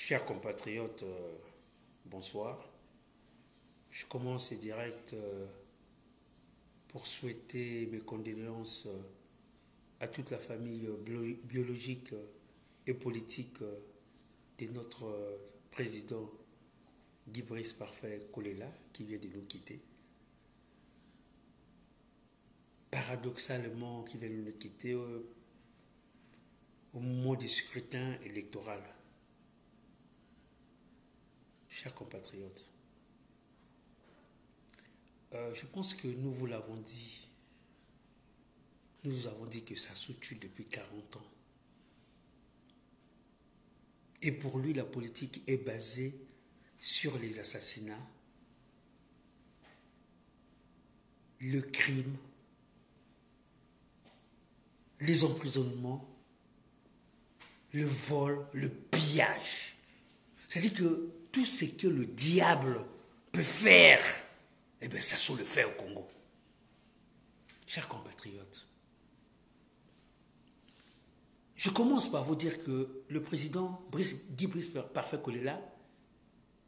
Chers compatriotes, bonsoir. Je commence ce direct pour souhaiter mes condoléances à toute la famille biologique et politique de notre président Guy Brice Parfait Kolela qui vient de nous quitter. Paradoxalement, qui vient de nous quitter au moment du scrutin électoral. Chers compatriotes, je pense que nous vous l'avons dit. Nous vous avons dit que Sassou tue depuis 40 ans. Et pour lui, la politique est basée sur les assassinats, le crime, les emprisonnements, le vol, le pillage. C'est-à-dire que tout ce que le diable peut faire, eh bien, Sassou le fait au Congo. Chers compatriotes, je commence par vous dire que le président Guy Brice Parfait Kolela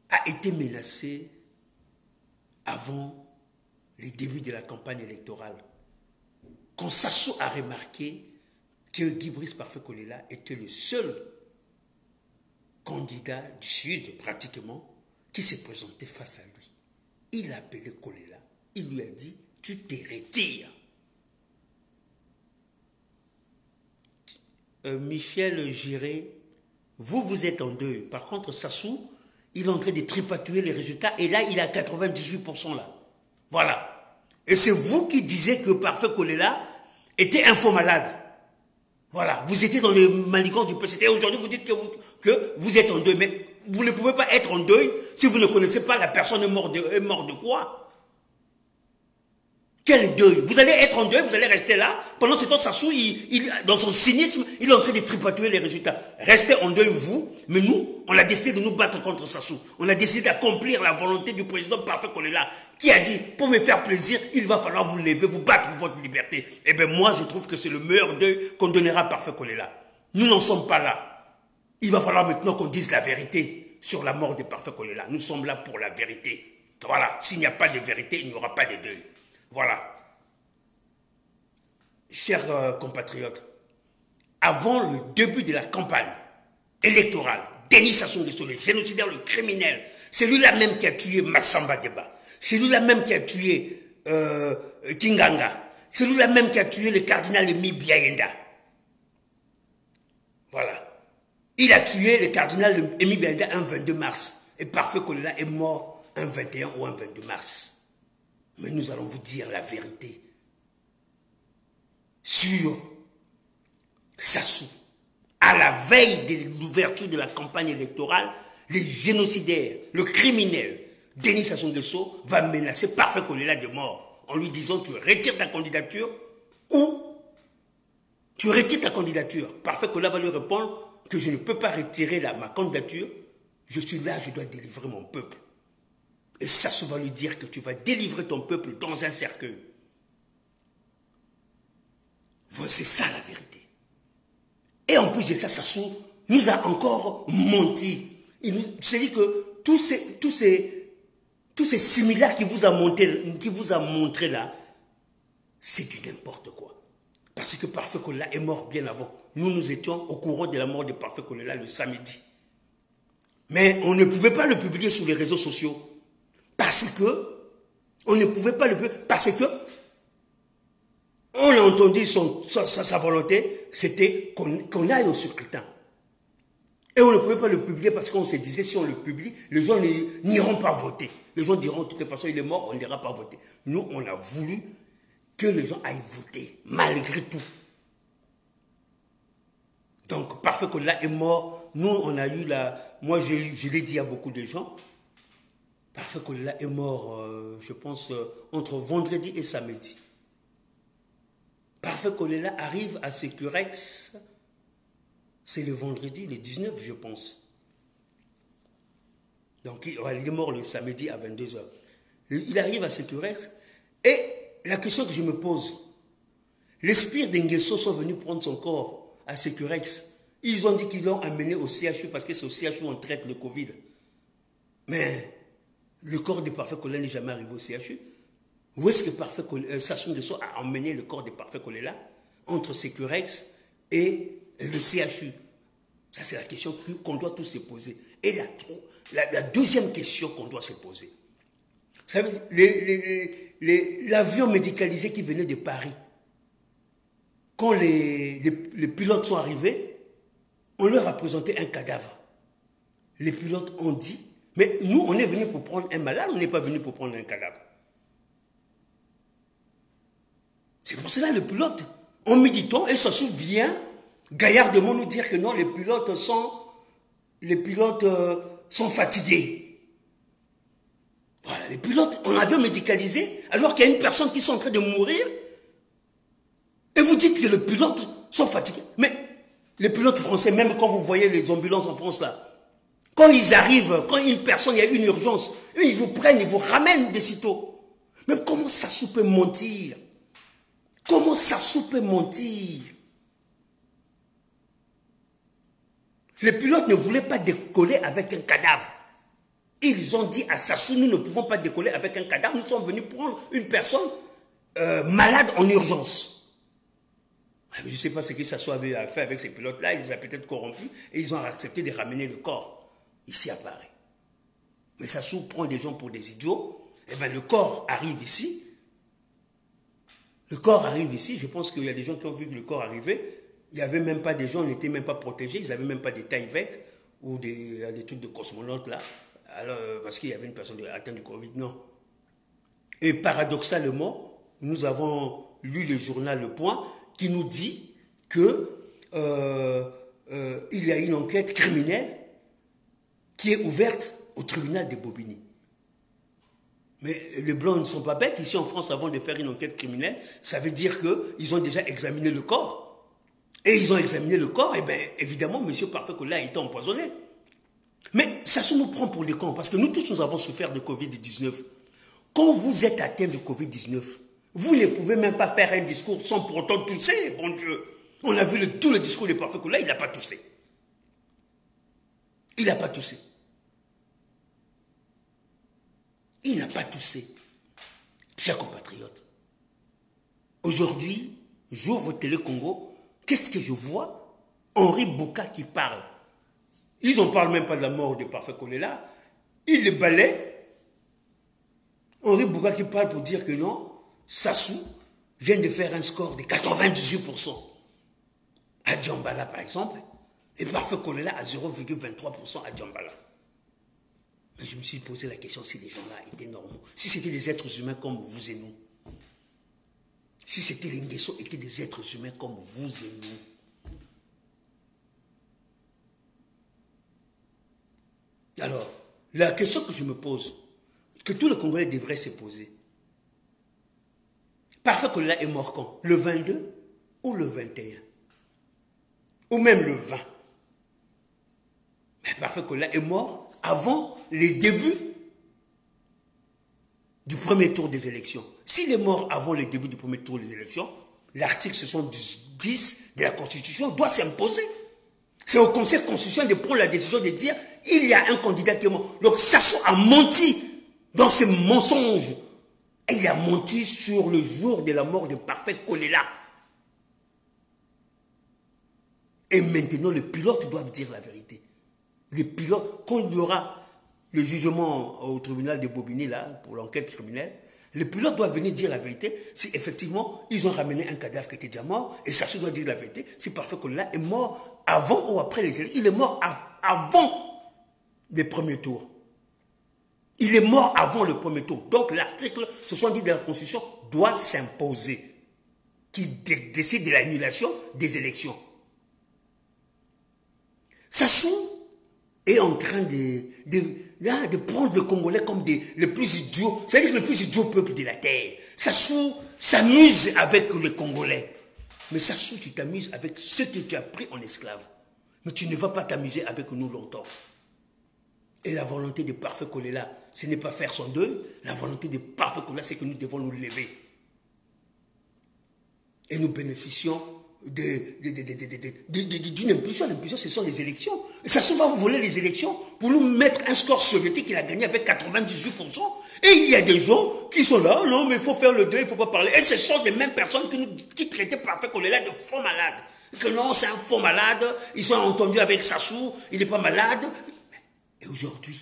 a été menacé avant les débuts de la campagne électorale. Quand Sassou a remarqué que Guy Brice Parfait Kolela était le seul candidat du Sud, pratiquement, qui s'est présenté face à lui. Il a appelé Kolela. Il lui a dit, tu te retires. Michel Giré, vous êtes en deuil. Par contre, Sassou, il est en train de tripatouiller les résultats et là, il a 98% là. Voilà. Et c'est vous qui disiez que Parfait Kolela était un faux malade. Voilà, vous étiez dans les manigances du PCT. Aujourd'hui, vous dites que vous êtes en deuil. Mais vous ne pouvez pas être en deuil si vous ne connaissez pas la personne est morte de quoi? Quel deuil? Vous allez être en deuil, vous allez rester là. Pendant ce temps, Sassou, dans son cynisme, il est en train de tripatouiller les résultats. Restez en deuil, vous. Mais nous, on a décidé de nous battre contre Sassou. On a décidé d'accomplir la volonté du président Parfait Kolela, qui a dit, pour me faire plaisir, il va falloir vous lever, vous battre pour votre liberté. Eh bien, moi, je trouve que c'est le meilleur deuil qu'on donnera à Parfait Kolela. Nous n'en sommes pas là. Il va falloir maintenant qu'on dise la vérité sur la mort de Parfait Kolela. Nous sommes là pour la vérité. Voilà. S'il n'y a pas de vérité, il n'y aura pas de deuil. Voilà. Chers compatriotes, avant le début de la campagne électorale, Denis Sassou Nguesso, le génocidaire, le criminel, c'est lui-là même qui a tué Massamba Deba, c'est lui-là même qui a tué Kinganga, c'est lui-là même qui a tué le cardinal Emi Biayenda. Voilà. Il a tué le cardinal Emi Biayenda un 22 mars. Et Parfait Kolela est mort un 21 ou un 22 mars. Mais nous allons vous dire la vérité sur Sassou. À la veille de l'ouverture de la campagne électorale, le génocidaire, le criminel, Denis Sassou Nguesso va menacer Parfait Kolela de mort en lui disant tu retires ta candidature ou tu retires ta candidature. Parfait Kolela va lui répondre que je ne peux pas retirer ma candidature, je suis là, je dois délivrer mon peuple. Et Sassou va lui dire que tu vas délivrer ton peuple dans un cercueil. C'est ça la vérité. Et en plus de ça, Sassou nous a encore menti. C'est-à-dire que tous ces similaires qu'il vous a montré là, c'est du n'importe quoi. Parce que Parfait Kolela est mort bien avant. Nous étions au courant de la mort de Parfait Kolela le samedi. Mais on ne pouvait pas le publier sur les réseaux sociaux. Parce que, on ne pouvait pas le publier. Parce que, on a entendu sa volonté, c'était qu'on aille au scrutin. Et on ne pouvait pas le publier parce qu'on se disait, si on le publie, les gens n'iront pas voter. Les gens diront, de toute façon, il est mort, on n'ira pas voter. Nous, on a voulu que les gens aillent voter, malgré tout. Donc, Parfait Kolela est mort. Nous, on a eu moi, je l'ai dit à beaucoup de gens, Parfait Kolela est mort, je pense, entre vendredi et samedi. Parfait Kolela arrive à Sécurex, c'est le vendredi, le 19, je pense. Donc, il est mort le samedi à 22h. Il arrive à Sécurex, et la question que je me pose, les sbires d'Nguesso sont venus prendre son corps à Sécurex. Ils ont dit qu'ils l'ont amené au CHU parce que c'est au CHU où on traite le Covid. Mais le corps de Parfait Kolela n'est jamais arrivé au CHU. Où est-ce que Sassou Nguesso a emmené le corps de Parfait Kolela? Entre Sécurex et le CHU. Ça, c'est la question qu'on doit tous se poser. Et la deuxième question qu'on doit se poser. Vous savez, l'avion médicalisé qui venait de Paris, quand les pilotes sont arrivés, on leur a présenté un cadavre. Les pilotes ont dit, mais nous, on est venu pour prendre un malade, on n'est pas venu pour prendre un cadavre. C'est pour cela le pilote, en méditant, et ça se souvient, gaillardement nous dire que non, les pilotes sont fatigués. Voilà, les pilotes, on avait médicalisé, alors qu'il y a une personne qui est en train de mourir, et vous dites que les pilotes sont fatigués. Mais les pilotes français, même quand vous voyez les ambulances en France là, quand ils arrivent, quand une personne, il y a une urgence, ils vous prennent, ils vous ramènent des sitôt. Mais comment Sassou peut mentir? Comment Sassou peut mentir? Les pilotes ne voulaient pas décoller avec un cadavre. Ils ont dit à Sassou, nous ne pouvons pas décoller avec un cadavre, nous sommes venus prendre une personne malade en urgence. Je ne sais pas ce que Sassou avait fait avec ces pilotes-là, il les a peut-être corrompus et ils ont accepté de ramener le corps ici à Paris. Mais Sassou prend des gens pour des idiots, et bien le corps arrive ici. Le corps arrive ici, je pense qu'il y a des gens qui ont vu le corps arriver, il n'y avait même pas des gens, on n'était même pas protégés, ils n'avaient même pas des tailles vertes ou des trucs de cosmonautes là, alors, parce qu'il y avait une personne atteinte du Covid, non. Et paradoxalement, nous avons lu le journal Le Point qui nous dit que il y a une enquête criminelle qui est ouverte au tribunal de Bobigny. Mais les Blancs ne sont pas bêtes. Ici en France, avant de faire une enquête criminelle, ça veut dire qu'ils ont déjà examiné le corps. Et ils ont examiné le corps, et bien évidemment, M. Parfait Kolela a été empoisonné. Mais ça se nous prend pour des cons, parce que nous tous, nous avons souffert de Covid-19. Quand vous êtes atteint de Covid-19, vous ne pouvez même pas faire un discours sans pour autant tousser, bon Dieu. On a vu tout le discours de Parfait Kolela, il n'a pas toussé. Il n'a pas toussé. Il n'a pas toussé. Chers compatriotes, aujourd'hui, j'ouvre Télé Congo, qu'est-ce que je vois? Henri Bouka qui parle. Ils n'en parlent même pas de la mort de Parfait Kolela. Ils le balaient. Henri Bouka qui parle pour dire que non, Sassou vient de faire un score de 98% à Djambala par exemple, et Parfait Kolela à 0,23% à Djambala. Mais je me suis posé la question si les gens-là étaient normaux, si c'était des êtres humains comme vous et nous, si c'était les Nguesso étaient des êtres humains comme vous et nous. Alors, la question que je me pose, que tous les Congolais devraient se poser, Parfait Kolela est mort quand? Le 22 ou le 21? Ou même le 20? Mais Parfait Kolela est mort avant les débuts du premier tour des élections. S'il est mort avant le début du premier tour des élections, l'article 70 de la Constitution doit s'imposer. C'est au Conseil constitutionnel de prendre la décision de dire il y a un candidat qui est mort. Donc Sassou a menti dans ses mensonges. Et il a menti sur le jour de la mort de Parfait Kolela. Et maintenant, les pilotes doivent dire la vérité. Les pilotes, quand il y aura le jugement au tribunal de Bobigny, là, pour l'enquête criminelle, les pilotes doivent venir dire la vérité si effectivement ils ont ramené un cadavre qui était déjà mort, et Sassou doit dire la vérité si Parfait Kolela est mort avant ou après les élections. Il est mort avant les premiers tours. Il est mort avant le premier tour. Donc l'article 70 de la Constitution doit s'imposer, qui décide de l'annulation des élections. Sassou est en train de prendre le Congolais comme les plus idiots, c'est-à-dire le plus idiot peuple de la terre. Sassou s'amuse avec les Congolais. Mais Sassou, tu t'amuses avec ceux que tu as pris en esclave. Mais tu ne vas pas t'amuser avec nous longtemps. Et la volonté de Parfait Kolela, ce n'est pas faire son deuil. La volonté de Parfait Kolela, c'est que nous devons nous lever. Et nous bénéficions d'une impulsion. L'impulsion, ce sont les élections. Sassou va voler les élections pour nous mettre un score soviétique qu'il a gagné avec 98%. Et il y a des gens qui sont là, non, mais il faut faire le deuil, il ne faut pas parler. Et ce sont les mêmes personnes qui traitaient Parfait Kolela de faux malade. Que non, c'est un faux malade, ils sont entendus avec Sassou, il n'est pas malade. Et aujourd'hui,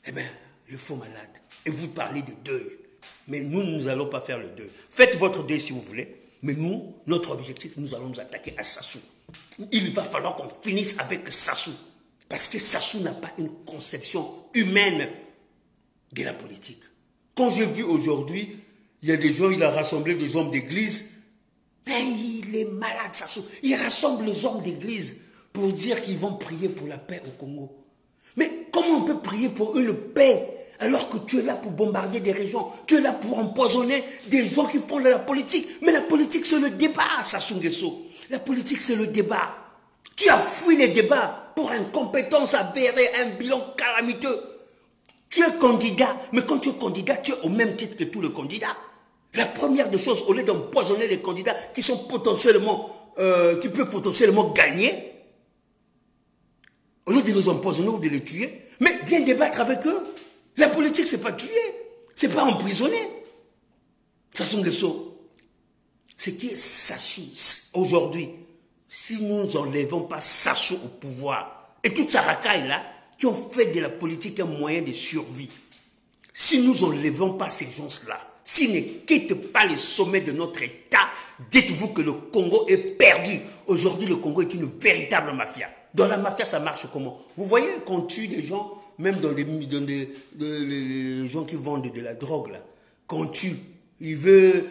eh bien, le faux malade. Et vous parlez de deuil. Mais nous n'allons pas faire le deuil. Faites votre deuil si vous voulez. Mais nous, notre objectif, nous allons nous attaquer à Sassou. Il va falloir qu'on finisse avec Sassou. Parce que Sassou n'a pas une conception humaine de la politique. Quand j'ai vu aujourd'hui, il y a des gens, il a rassemblé des hommes d'église. Mais il est malade, Sassou. Il rassemble les hommes d'église pour dire qu'ils vont prier pour la paix au Congo. Mais comment on peut prier pour une paix alors que tu es là pour bombarder des régions, tu es là pour empoisonner des gens qui font de la politique. Mais la politique, c'est le débat, Sassou Nguesso. La politique, c'est le débat. Tu as fui les débats pour incompétence avérée, un bilan calamiteux. Tu es candidat, mais quand tu es candidat, tu es au même titre que tous les candidats. La première des choses, au lieu d'empoisonner les candidats qui peuvent potentiellement gagner, au lieu de les empoisonner ou de les tuer, mais viens débattre avec eux. La politique, c'est pas tuer, c'est pas emprisonner. Sassou Nguesso, ce qui est Sassou aujourd'hui, si nous n'enlevons pas Sassou au pouvoir, et toute sa racaille là, qui ont fait de la politique un moyen de survie, si nous n'enlevons pas ces gens-là, s'ils ne quittent pas les sommets de notre État, dites-vous que le Congo est perdu. Aujourd'hui, le Congo est une véritable mafia. Dans la mafia, ça marche comment? Vous voyez qu'on tue des gens, même dans les gens qui vendent de la drogue, là, qu'on tue, ils veulent,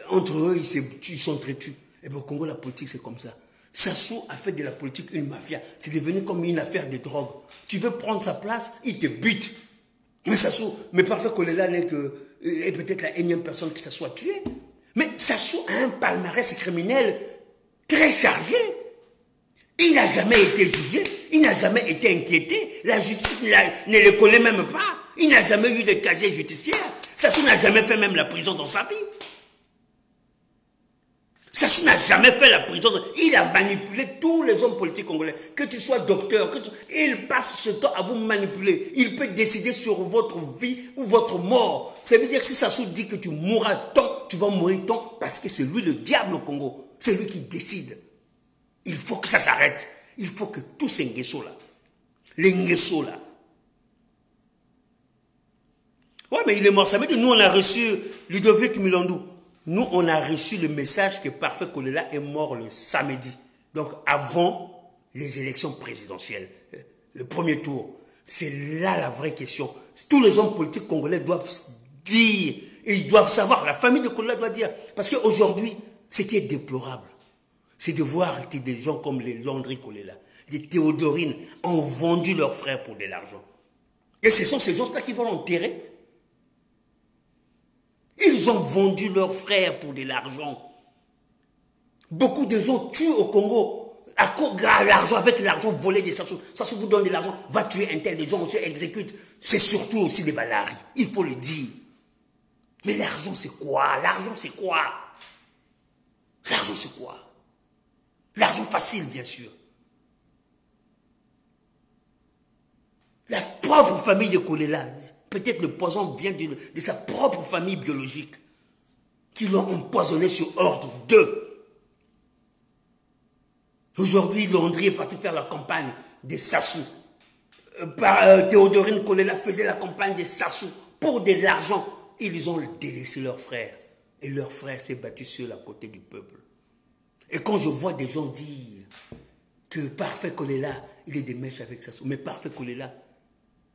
entre eux, ils s'entretuent. Et bien au Congo, la politique, c'est comme ça. Sassou a fait de la politique une mafia. C'est devenu comme une affaire de drogue. Tu veux prendre sa place, il te bute. Mais Sassou, mais Parfait Kolela n'est que, et peut-être la énième personne qui se soit tuée. Mais Sassou a un palmarès criminel très chargé. Il n'a jamais été jugé, il n'a jamais été inquiété, la justice ne le connaît même pas, il n'a jamais eu de casier judiciaire. Sassou n'a jamais fait même la prison dans sa vie. Sassou n'a jamais fait la prison. Il a manipulé tous les hommes politiques congolais. Que tu sois docteur, il passe ce temps à vous manipuler. Il peut décider sur votre vie ou votre mort. Ça veut dire que si Sassou dit que tu mourras tant, tu vas mourir tant, parce que c'est lui le diable au Congo. C'est lui qui décide. Il faut que ça s'arrête. Il faut que tous ces Nguesso-là, les Nguesso-là. Ouais, mais il est mort. Ça veut dire que nous, on a reçu Ludovic Milandou. Nous, on a reçu le message que Parfait Kolela est mort le samedi. Donc, avant les élections présidentielles, le premier tour. C'est là la vraie question. Tous les hommes politiques congolais doivent dire, et ils doivent savoir, la famille de Kolela doit dire. Parce qu'aujourd'hui, ce qui est déplorable, c'est de voir que des gens comme les Landry Kolela, les Théodorine, ont vendu leurs frères pour de l'argent. Et ce sont ces gens-là qui vont l'enterrer. Ils ont vendu leurs frères pour de l'argent. Beaucoup de gens tuent au Congo à cause de l'argent, avec l'argent volé de Sassou. Sassou vous donne de l'argent, va tuer un tel, les gens aussi exécutent. C'est surtout aussi des balaris, il faut le dire. Mais l'argent c'est quoi? L'argent c'est quoi? L'argent c'est quoi? L'argent facile bien sûr. La propre famille de Kolela, peut-être le poison vient de sa propre famille biologique, qui l'ont empoisonné sur ordre d'eux. Aujourd'hui, Landry est parti faire la campagne de Sassou. Théodorine Kolela faisait la campagne de Sassou pour de l'argent. Ils ont délaissé leur frère. Et leur frère s'est battu sur la côté du peuple. Et quand je vois des gens dire que Parfait Kolela, il est des mèches avec Sassou, mais Parfait Kolela,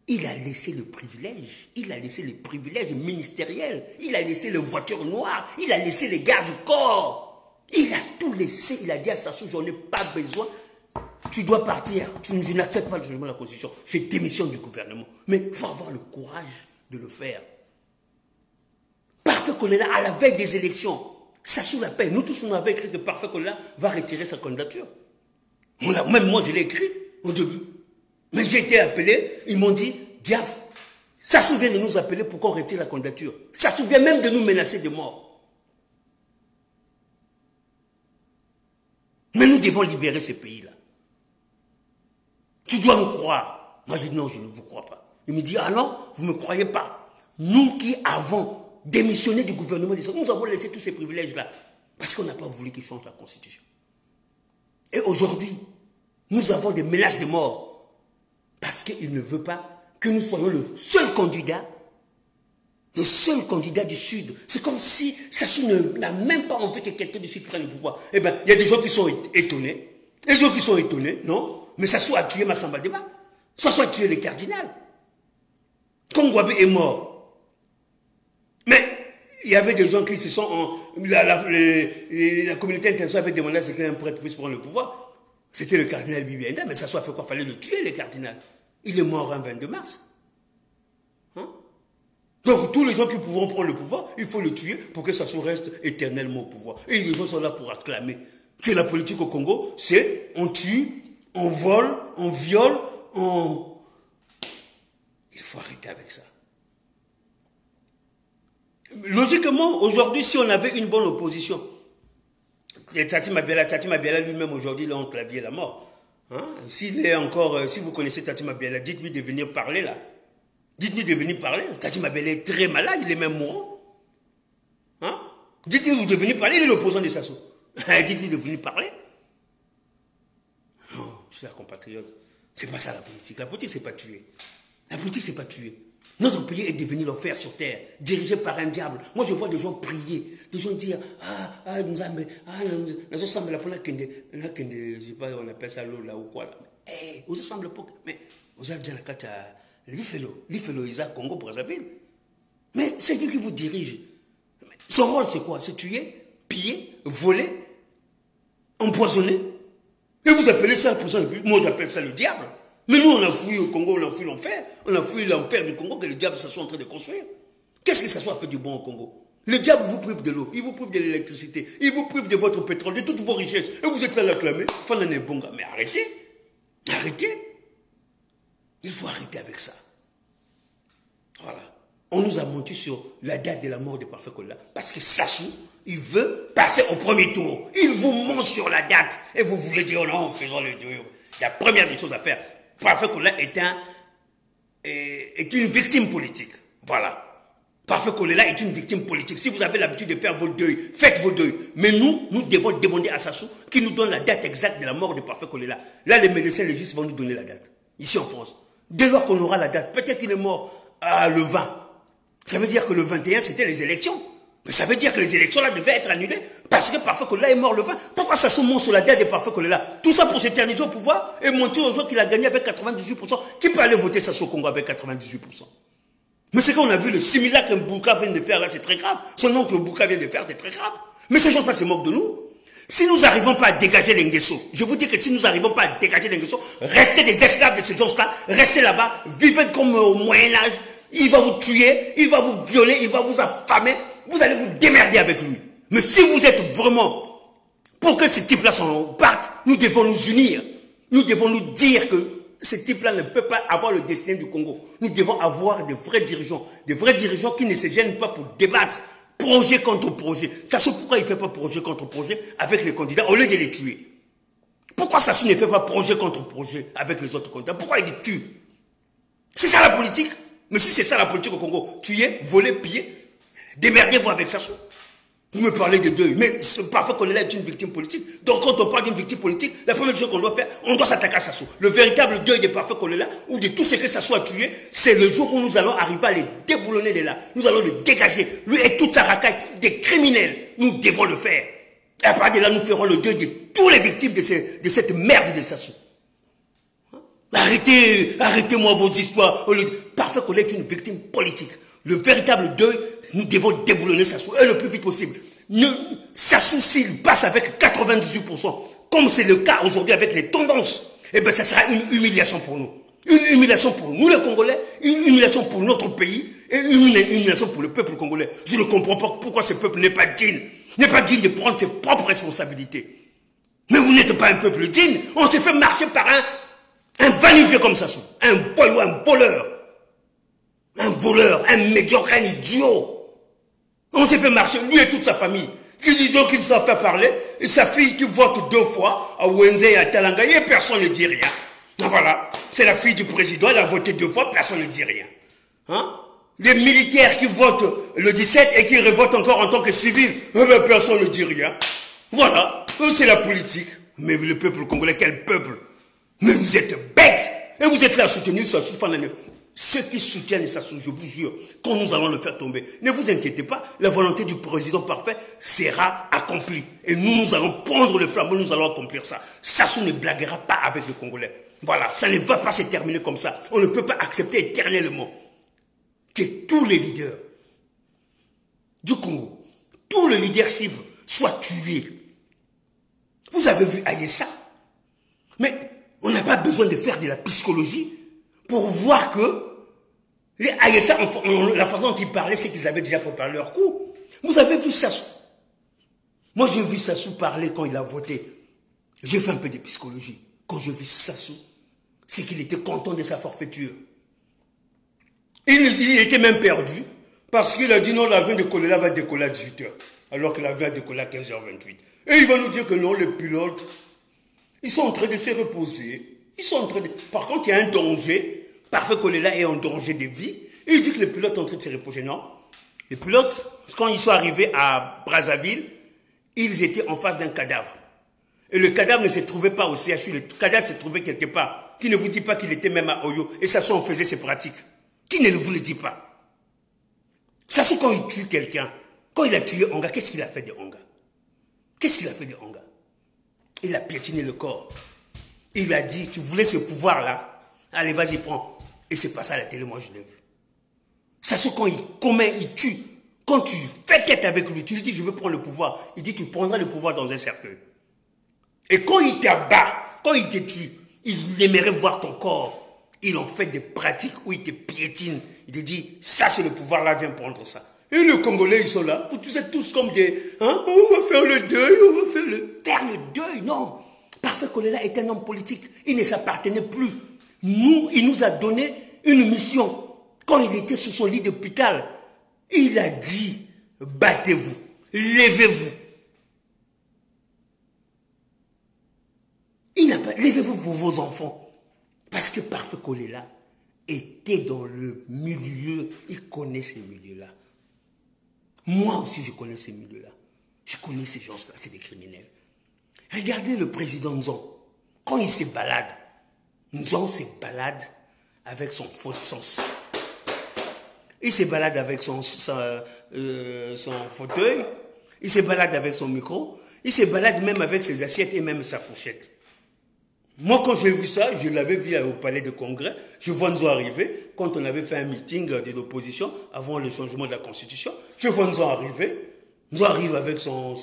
il a laissé le privilège, il a laissé les privilèges ministériels, il a laissé les voitures noires, il a laissé les gardes du corps. Il a tout laissé, il a dit à Sassou, j'en ai pas besoin, tu dois partir, je n'accepte pas le changement de la Constitution, je démissionne du gouvernement. Mais il faut avoir le courage de le faire. Parfait Kolela, à la veille des élections, Sassou la paix. Nous tous, on avait écrit que Parfait Kolela va retirer sa candidature. Même moi, je l'ai écrit au début. Mais j'ai été appelé, ils m'ont dit, Diaf, Sassou vient de nous appeler pour qu'on retire la candidature. Sassou vient même de nous menacer de mort. Mais nous devons libérer ce pays-là. Tu dois nous croire. Moi, je dis non, je ne vous crois pas. Il me dit, ah non, vous ne me croyez pas. Nous qui avons démissionné du gouvernement, nous avons laissé tous ces privilèges-là. Parce qu'on n'a pas voulu qu'ils changent la Constitution. Et aujourd'hui, nous avons des menaces de mort. Parce qu'il ne veut pas que nous soyons le seul candidat du Sud. C'est comme si Sassou n'a même pas envie que quelqu'un du Sud prenne le pouvoir. Eh bien, il y a des gens qui sont étonnés. Les gens qui sont étonnés, non. Mais Sassou a tué Massamba Deba. Sassou a tué le cardinal. Kongwabe est mort. Mais il y avait des gens qui se sont... La communauté internationale avait demandé à ce qu'un prêtre puisse prendre le pouvoir. C'était le cardinal Bibi Enda, mais Sassou a fait quoi? Il fallait le tuer, le cardinal. Il est mort un 22 mars. Hein? Donc, tous les gens qui pourront prendre le pouvoir, il faut le tuer pour que Sassou reste éternellement au pouvoir. Et les gens sont là pour acclamer que la politique au Congo, c'est on tue, on vole, on viole, on... Il faut arrêter avec ça. Logiquement, aujourd'hui, si on avait une bonne opposition, Tati Mabiala lui-même aujourd'hui, il est entre la vie et la mort. Hein? S'il est encore, si vous connaissez Tati Mabiala, dites-lui de venir parler là. Dites-lui de venir parler. Tati Mabiala est très malade, il est même mourant. Hein? Dites-lui de venir parler, il est l'opposant de Sassou. Dites-lui de venir parler. Non, chers compatriotes, c'est pas ça la politique. La politique, c'est pas tuer. La politique, c'est pas tuer. Notre pays est devenu l'enfer sur terre, dirigé par un diable. Moi, je vois des gens prier, des gens dire nous sommes là pour je sais pas, on appelle ça l'eau là ou quoi là. Eh, vous semble pas. Mais vous avez déjà la carte à l'Ifelo, Isaac, Congo, Brazzaville. Mais c'est lui qui vous dirige. Son rôle, c'est quoi? C'est tuer, piller, voler, empoisonner. Et vous appelez ça, moi j'appelle ça le diable. Mais nous, on a fouillé au Congo, on a fouillé l'enfer. On a fouillé l'enfer du Congo que le diable soit en train de construire. Qu'est-ce que ça soit fait du bon au Congo? Le diable vous prive de l'eau, il vous prive de l'électricité, il vous prive de votre pétrole, de toutes vos richesses. Et vous êtes là à l'acclamer. Mais arrêtez. Arrêtez. Il faut arrêter avec ça. Voilà. On nous a menti sur la date de la mort de Parfait Kolela. Parce que Sassou, il veut passer au premier tour. Il vous ment sur la date. Et vous voulez dire, non, faisons le tour. La première des choses à faire, Parfait Kolela est une victime politique. Voilà. Parfait Kolela est une victime politique. Si vous avez l'habitude de faire vos deuils, faites vos deuils. Mais nous devons demander à Sassou qui nous donne la date exacte de la mort de Parfait Kolela. Là, les médecins légistes vont nous donner la date. Ici en France. Dès lors qu'on aura la date, peut-être qu'il est mort le 20. Ça veut dire que le 21, c'était les élections. Mais ça veut dire que les élections là devaient être annulées parce que Parfait Kolela est mort le 20. Pourquoi Sassou monte sur la date de Parfait Kolela? Tout ça pour s'éterniser au pouvoir et monter aux gens qu'il a gagné avec 98%. Qui peut aller voter Sassou au Congo avec 98%? Mais c'est qu'on a vu le simila que Bouka vient de faire là, c'est très grave. Son oncle Bouka vient de faire, c'est très grave. Mais ces gens-là se moquent de nous. Si nous n'arrivons pas à dégager les Nguesso, je vous dis que si nous n'arrivons pas à dégager les Nguesso, restez des esclaves de ces gens-là, restez là-bas, vivez comme au Moyen-Âge, il va vous tuer, il va vous violer, il va vous affamer, vous allez vous démerder avec lui. Mais si vous êtes vraiment pour que ces types-là partent, nous devons nous unir. Nous devons nous dire que ces types-là ne peuvent pas avoir le destin du Congo. Nous devons avoir des vrais dirigeants qui ne se gênent pas pour débattre projet contre projet. Sassou, pourquoi il ne fait pas projet contre projet avec les candidats au lieu de les tuer? Pourquoi Sassou ne fait pas projet contre projet avec les autres candidats? Pourquoi il les tue? C'est ça la politique? Mais si c'est ça la politique au Congo, tuer, voler, piller, démerdez-vous avec Sassou. Vous me parlez de deuil, mais Parfait Kolela est une victime politique. Donc quand on parle d'une victime politique, la première chose qu'on doit faire, on doit s'attaquer à Sassou. Le véritable deuil de Parfait Kolela, ou de tout ce que Sassou a tué, c'est le jour où nous allons arriver à les déboulonner de là. Nous allons les dégager. Lui et toute sa racaille, des criminels. Nous devons le faire. Et à partir de là, nous ferons le deuil de tous les victimes de cette merde de Sassou. Arrêtez-moi vos histoires. Parfait Kolela est une victime politique. Le véritable deuil, nous devons déboulonner Sassou, et le plus vite possible. Sassou, s'il passe avec 98%, comme c'est le cas aujourd'hui avec les tendances, eh bien, ça sera une humiliation pour nous. Une humiliation pour nous, les Congolais, une humiliation pour notre pays, et une humiliation pour le peuple congolais. Je ne comprends pas pourquoi ce peuple n'est pas digne de prendre ses propres responsabilités. Mais vous n'êtes pas un peuple digne. On s'est fait marcher par un vanifié comme Sassou, un voyou, un voleur. Un voleur, un médiocre, un idiot. On s'est fait marcher, lui et toute sa famille. qui dit donc qu'il ne savent pas parler, et sa fille qui vote 2 fois à Wenze et à Talanga, et personne ne dit rien. Voilà, c'est la fille du président, elle a voté 2 fois, personne ne dit rien. Hein? Les militaires qui votent le 17 et qui revotent encore en tant que civils, personne ne dit rien. Voilà, c'est la politique. Mais le peuple congolais, quel peuple? Mais vous êtes bêtes. Et vous êtes là à soutenir Sassou Fanane. Ceux qui soutiennent Sassou, je vous jure, quand nous allons le faire tomber, ne vous inquiétez pas, la volonté du président parfait sera accomplie. Et nous allons prendre le flambeau, nous allons accomplir ça. Sassou ne blaguera pas avec le Congolais. Voilà, ça ne va pas se terminer comme ça. On ne peut pas accepter éternellement que tous les leaders du Congo, tout le leadership soit tué. Vous avez vu Ayessa? Mais on n'a pas besoin de faire de la psychologie pour voir que les Ayessa, la façon dont ils parlaient, c'est qu'ils avaient déjà préparé leur coup. Vous avez vu Sassou? Moi, j'ai vu Sassou parler quand il a voté. J'ai fait un peu de psychologie. Quand j'ai vu Sassou, c'est qu'il était content de sa forfaiture. Il était même perdu parce qu'il a dit non, l'avion de Kolela va décoller à 18h, alors que l'avion a décollé à 15h28. Et il va nous dire que non, les pilotes, ils sont en train de se reposer. Ils sont en train de... Par contre, il y a un danger. Parfait Kolela est en danger de vie. Et il dit que les pilotes sont en train de se reposer. Non. Les pilotes, quand ils sont arrivés à Brazzaville, ils étaient en face d'un cadavre. Et le cadavre ne se trouvait pas au CHU. Le cadavre se trouvait quelque part. Qui ne vous dit pas qu'il était même à Oyo. Et Sassou en faisait ses pratiques. Qui ne vous le dit pas? Sassou, quand il tue quelqu'un, quand il a tué Onga, qu'est-ce qu'il a fait de Onga? Qu'est-ce qu'il a fait de Onga? Il a piétiné le corps. Il a dit, tu voulais ce pouvoir-là? Allez, vas-y, prends. Et c'est pas ça à la télé, moi je l'ai vu. Sassou, quand il commet, il tue. Quand tu fais tête avec lui, tu lui dis, je veux prendre le pouvoir. Il dit, tu prendras le pouvoir dans un cercueil. Et quand il t'abat, quand il te tue, il aimerait voir ton corps. Il en fait des pratiques où il te piétine. Il te dit, ça c'est le pouvoir là, viens prendre ça. Et les Congolais, ils sont là. Vous êtes tous comme des... Hein, on va faire le deuil, on va faire le... Faire le deuil, non. Parfait Kolela est un homme politique. Il ne s'appartenait plus. Il nous a donné une mission. Quand il était sur son lit d'hôpital, il a dit, battez-vous, levez-vous. Il n'a pas... Levez-vous pour vos enfants. Parce que Parfait Kolela était dans le milieu, il connaît ces milieux-là. Moi aussi, je connais ces milieux-là. Je connais ces gens-là, c'est des criminels. Regardez le président Nzon. Quand il se balade, Nzon se balade avec son faux sens. Il se balade avec son fauteuil, il se balade avec son micro, il se balade même avec ses assiettes et même sa fourchette. Moi, quand j'ai vu ça, je l'avais vu au palais de congrès. Je vois Nzo arriver. Quand on avait fait un meeting de l'opposition, avant le changement de la constitution, je vois Nzo arriver. Nzo arrive avec son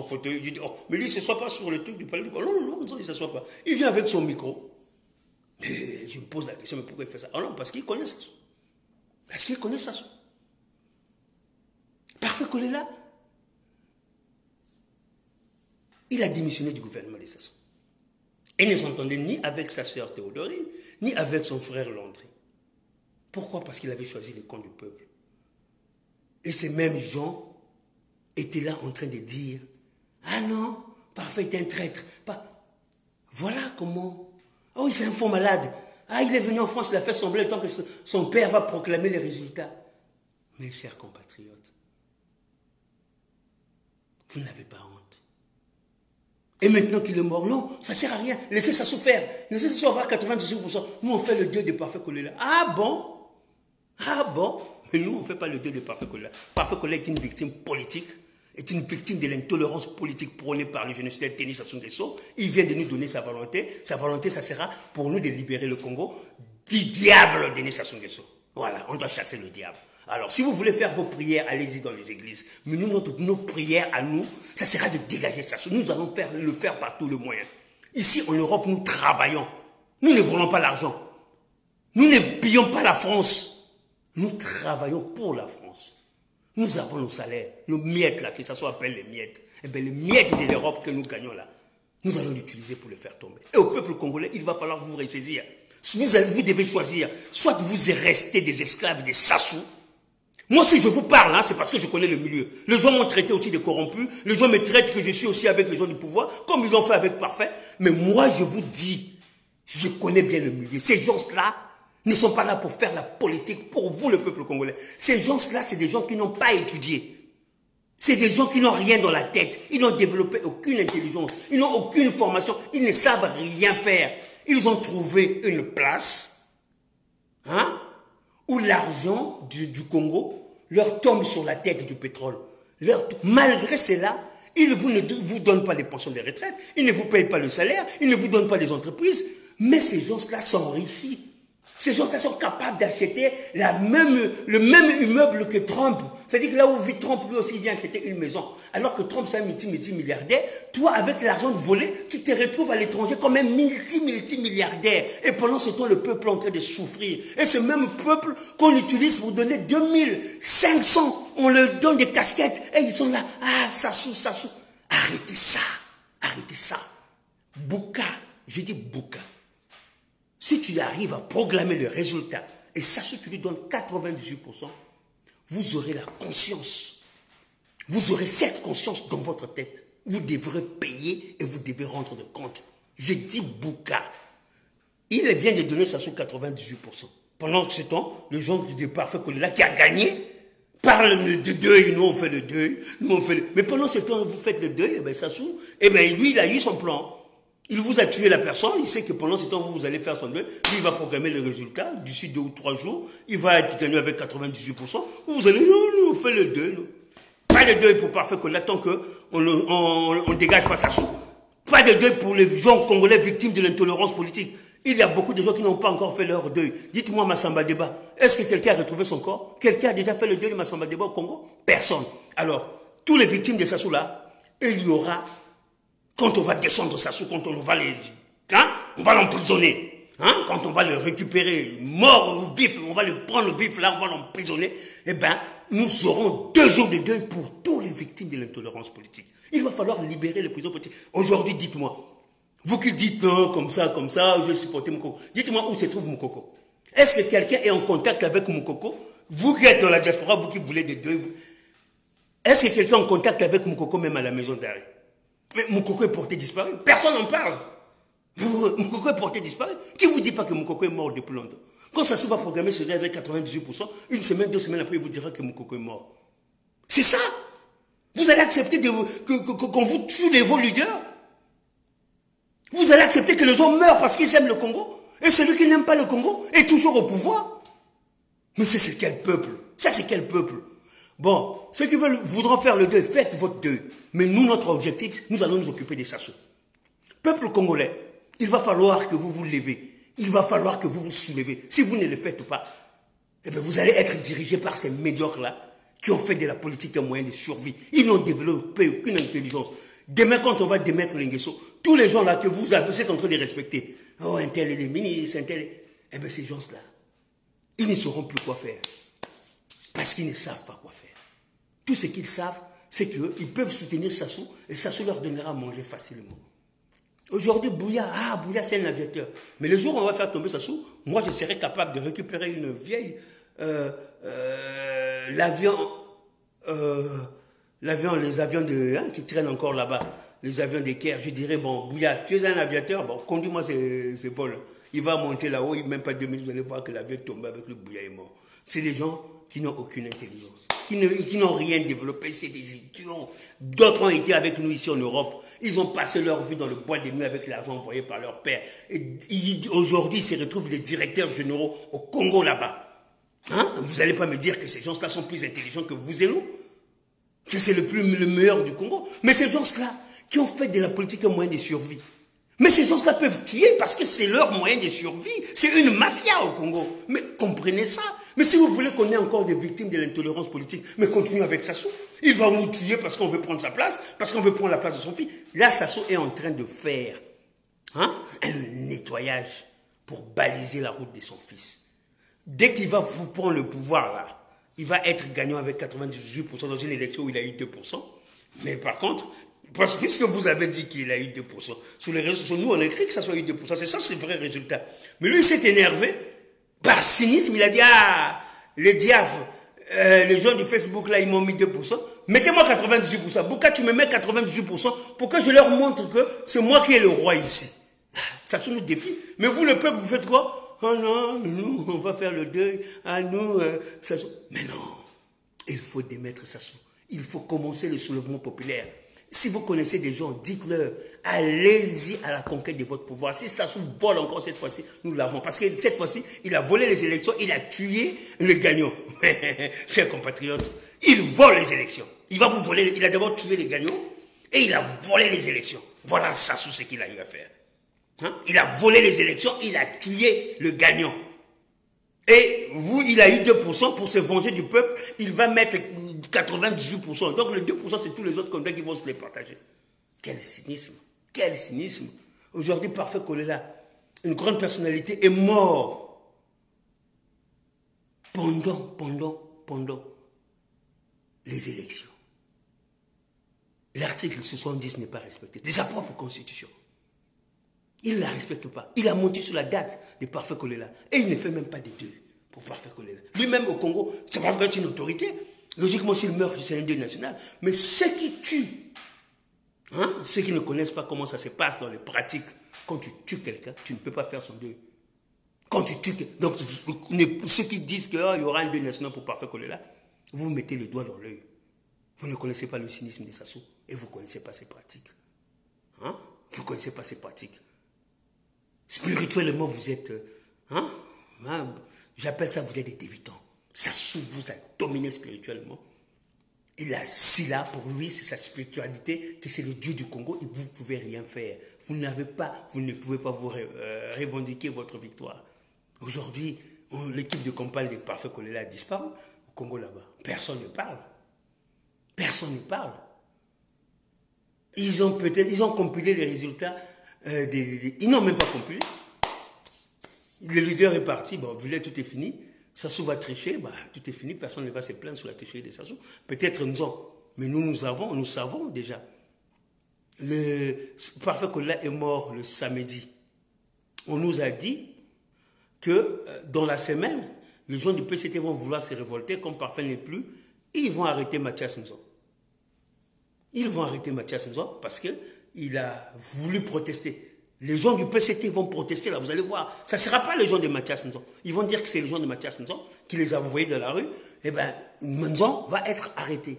fauteuil. Il dit, oh, mais lui, il ne s'assoit pas sur le truc du palais de congrès. Non, non, non, Nzo, il ne s'assoit pas. Il vient avec son micro. Et je me pose la question, mais pourquoi il fait ça? Oh non, parce qu'il connaît ça. Parce qu'il connaît ça. Parfait Kolela. Il a démissionné du gouvernement de Sassou. Et ne s'entendait ni avec sa sœur Théodorine, ni avec son frère Landry. Pourquoi? Parce qu'il avait choisi le camp du peuple. Et ces mêmes gens étaient là en train de dire, ah non, Parfait est un traître. Voilà comment. Oh, c'est un faux malade. Ah, il est venu en France, il a fait semblant tant que son père va proclamer les résultats. Mes chers compatriotes, vous n'avez pas honte. Et maintenant qu'il est mort, non, ça ne sert à rien. Laissez ça se faire. Laissez ça avoir 98%. Nous, on fait le deuil de Parfait Kolela. Ah bon? Ah bon? Mais nous, on ne fait pas le deuil de Parfait Kolela. Parfait Kolela est une victime politique, est une victime de l'intolérance politique prônée par le génocide Denis Sassou Nguesso. Il vient de nous donner sa volonté. Sa volonté, ça sera pour nous de libérer le Congo du diable Denis Sassou Nguesso. Voilà, on doit chasser le diable. Alors, si vous voulez faire vos prières, allez-y dans les églises. Mais nous, nos prières à nous, ça sera de dégager ça. Nous allons le faire par tous les moyens. Ici, en Europe, nous travaillons. Nous ne voulons pas l'argent. Nous ne pillons pas la France. Nous travaillons pour la France. Nous avons nos salaires, nos miettes là, que ça soit appelé les miettes. Eh bien, les miettes de l'Europe que nous gagnons là, nous allons l'utiliser pour le faire tomber. Et au peuple congolais, il va falloir vous ressaisir. Vous devez choisir. Soit vous restez des esclaves des Sassou, Moi, si je vous parle, hein, c'est parce que je connais le milieu. Les gens m'ont traité aussi de corrompu. Les gens me traitent que je suis aussi avec les gens du pouvoir, comme ils l'ont fait avec Parfait. Mais moi, je vous dis, je connais bien le milieu. Ces gens-là ne sont pas là pour faire la politique pour vous, le peuple congolais. Ces gens-là, c'est des gens qui n'ont pas étudié. C'est des gens qui n'ont rien dans la tête. Ils n'ont développé aucune intelligence. Ils n'ont aucune formation. Ils ne savent rien faire. Ils ont trouvé une place, hein, où l'argent du Congo leur tombe sur la tête du pétrole. Malgré cela, ils ne vous donnent pas les pensions de retraite, ils ne vous payent pas le salaire, ils ne vous donnent pas les entreprises, mais ces gens-là s'enrichissent. Ces gens-là sont capables d'acheter le même immeuble que Trump. C'est-à-dire que là où vit Trump, lui aussi, il vient acheter une maison. Alors que Trump, c'est un multimilliardaire. Toi, avec l'argent volé, tu te retrouves à l'étranger comme un multimilliardaire. Et pendant ce temps, le peuple est en train de souffrir. Et ce même peuple qu'on utilise pour donner 2500, on leur donne des casquettes. Et ils sont là, ah, Sassou. Arrêtez ça. Arrêtez ça. Bouka, je dis Bouka. Si tu arrives à proclamer le résultat, et Sassou, tu lui donnes 98%, vous aurez la conscience. Vous aurez cette conscience dans votre tête. Vous devrez payer et vous devez rendre de compte. Je dis Bouka. Il vient de donner Sassou 98%. Pendant ce temps, les gens du Parfait Kolela qui a gagné parlent de deuil. Nous, on fait le deuil. Nous, on fait le... Mais pendant ce temps, vous faites le deuil, et bien Sassou, et bien lui, il a eu son plan. Il vous a tué la personne, il sait que pendant ce temps, vous allez faire son deuil, lui, il va programmer le résultat, d'ici 2 ou 3 jours, il va être gagné avec 98%, vous allez, non, on fait le deuil. Non. Pas de deuil pour Parfait Kolela tant qu'on ne dégage pas Sassou. Pas de deuil pour les gens congolais victimes de l'intolérance politique. Il y a beaucoup de gens qui n'ont pas encore fait leur deuil. Dites-moi, Massamba Deba, est-ce que quelqu'un a retrouvé son corps? Quelqu'un a déjà fait le deuil de Massamba Deba au Congo? Personne. Alors, tous les victimes de Sassou là, il y aura... Quand on va descendre Sassou, quand on va on va l'emprisonner. Hein, quand on va le récupérer mort ou vif, on va le prendre vif là, on va l'emprisonner. Eh bien, nous aurons 2 jours de deuil pour tous les victimes de l'intolérance politique. Il va falloir libérer les prisons politiques. Aujourd'hui, dites-moi, vous qui dites non, comme ça, je supporte Moukoko. Dites-moi où se trouve Moukoko. Est-ce que quelqu'un est en contact avec Moukoko? Vous qui êtes dans la diaspora, vous qui voulez des deuils, est-ce que quelqu'un est en contact avec Moukoko même à la maison d'arrêt? Mais Moukoko est porté disparu. Personne n'en parle. Moukoko est porté disparu. Qui vous dit pas que Moukoko est mort depuis longtemps? Quand Sassou va programmer ce avec 98%, 1 semaine, 2 semaines après, il vous dira que Moukoko est mort. C'est ça. Vous allez accepter qu'on vous tue vos leaders? Vous allez accepter que les gens meurent parce qu'ils aiment le Congo? Et celui qui n'aime pas le Congo est toujours au pouvoir? Mais c'est quel peuple? Ça, c'est quel peuple? Bon, ceux qui voudront faire le deuil, faites votre deuil. Mais nous, notre objectif, nous allons nous occuper des Sassou. Peuple congolais, il va falloir que vous vous levez. Il va falloir que vous vous soulevez. Si vous ne le faites pas, eh bien, vous allez être dirigé par ces médiocres-là qui ont fait de la politique un moyen de survie. Ils n'ont développé aucune intelligence. Demain, quand on va démettre les Nguesso, tous les gens là que vous êtes en train de respecter, oh, un tel est le ministre, un tel est... Eh bien, ces gens-là, ils ne sauront plus quoi faire. Parce qu'ils ne savent pas quoi faire. Tout ce qu'ils savent, c'est qu'ils peuvent soutenir Sassou et Sassou leur donnera à manger facilement. Aujourd'hui, Bouya, c'est un aviateur. Mais le jour où on va faire tomber Sassou, moi je serai capable de récupérer une vieille... les avions qui traînent encore là-bas, les avions des Caire, je dirais, bon, Bouya, tu es un aviateur, bon, conduis-moi ces vols. Il va monter là-haut, même pas 2 minutes, vous allez voir que l'avion tombe avec le Bouya est mort. C'est des gens qui n'ont aucune intelligence, qui n'ont rien développé, c'est des idiots. D'autres ont été avec nous ici en Europe. Ils ont passé leur vie dans le bois de nuit avec l'argent envoyé par leur père. Et aujourd'hui, ils se retrouvent des directeurs généraux au Congo là-bas. Hein? Vous n'allez pas me dire que ces gens-là sont plus intelligents que vous et nous? Que c'est le meilleur du Congo? Mais ces gens-là qui ont fait de la politique un moyen de survie. Mais ces gens-là peuvent tuer parce que c'est leur moyen de survie. C'est une mafia au Congo. Mais comprenez ça. Mais si vous voulez qu'on ait encore des victimes de l'intolérance politique, mais continuez avec Sassou. Il va nous tuer parce qu'on veut prendre sa place, parce qu'on veut prendre la place de son fils. Là, Sassou est en train de faire un nettoyage pour baliser la route de son fils. Dès qu'il va vous prendre le pouvoir, là, il va être gagnant avec 98% dans une élection où il a eu 2%. Mais par contre, puisque vous avez dit qu'il a eu 2%, sur les réseaux sociaux, nous, on écrit que ça soit eu 2%. C'est ça, c'est le vrai résultat. Mais lui, il s'est énervé. Par cynisme, il a dit, ah, les diables, les gens du Facebook, là, ils m'ont mis 2%. Mettez-moi 98%. Pourquoi tu me mets 98% pour que je leur montre que c'est moi qui est le roi ici? Ça se nous défie. Mais vous, le peuple, vous faites quoi? Oh non, nous, on va faire le deuil. Ah, nous, Sassou. Mais non, il faut démettre Sassou. Il faut commencer le soulèvement populaire. Si vous connaissez des gens, dites-leur, allez-y à la conquête de votre pouvoir. Si Sassou vole encore cette fois-ci, nous l'avons. Parce que cette fois-ci, il a volé les élections, il a tué le gagnant. Chers compatriotes, il vole les élections. Il va vous voler, il a d'abord tué les gagnants et il a volé les élections. Voilà Sassou ce qu'il a eu à faire. Hein? Il a volé les élections, il a tué le gagnant. Et vous, il a eu 2% pour se venger du peuple, il va mettre 98%. Donc le 2%, c'est tous les autres candidats qui vont se les partager. Quel cynisme, quel cynisme. Aujourd'hui, Parfait Kolela, une grande personnalité, est mort pendant les élections. L'article 70 n'est pas respecté, de sa propre constitution. Il ne la respecte pas. Il a monté sur la date de Parfait Kolela. Et il ne fait même pas de deuil pour Parfait Kolela. Lui-même au Congo, c'est pas vrai que c'est une autorité. Logiquement, s'il meurt, c'est un deuil national. Mais ceux qui tuent, hein, ceux qui ne connaissent pas comment ça se passe dans les pratiques, quand tu tues quelqu'un, tu ne peux pas faire son deuil. Quand tu tues quelqu'un, donc ceux qui disent qu'il y aura un deuil national pour Parfait Kolela, vous mettez le doigt dans l'œil. Vous ne connaissez pas le cynisme des Sassou et vous ne connaissez pas ses pratiques. Hein? Vous ne connaissez pas ses pratiques. Spirituellement, vous êtes... j'appelle ça, vous êtes des débutants. Sassou vous a dominé spirituellement. Il a Silla, pour lui, c'est sa spiritualité, que c'est le Dieu du Congo, et vous ne pouvez rien faire. Vous n'avez pas, vous ne pouvez pas vous revendiquer votre victoire. Aujourd'hui, l'équipe de campagne de Parfait Kolela a disparu au Congo là-bas. Personne ne parle. Personne ne parle. Ils ont compilé les résultats. Ils n'ont même pas compilé. Le leader est parti, bon, Villers, tout est fini. Sassou va tricher, bah, tout est fini, personne ne va se plaindre sur la tricherie de Sassou. Peut-être nous avons, mais nous savons déjà. Le Parfait Kolela est mort le samedi. On nous a dit que dans la semaine, les gens du PCT vont vouloir se révolter, comme Parfait n'est plus, et ils vont arrêter Mathias Nzo. Ils vont arrêter Mathias Nzo parce qu'il a voulu protester. Les gens du PCT vont protester, là, vous allez voir. Ça ne sera pas les gens de Mathias Nzo. Ils vont dire que c'est les gens de Mathias Nzo qui les a envoyés dans la rue. Eh bien, Nzo va être arrêté.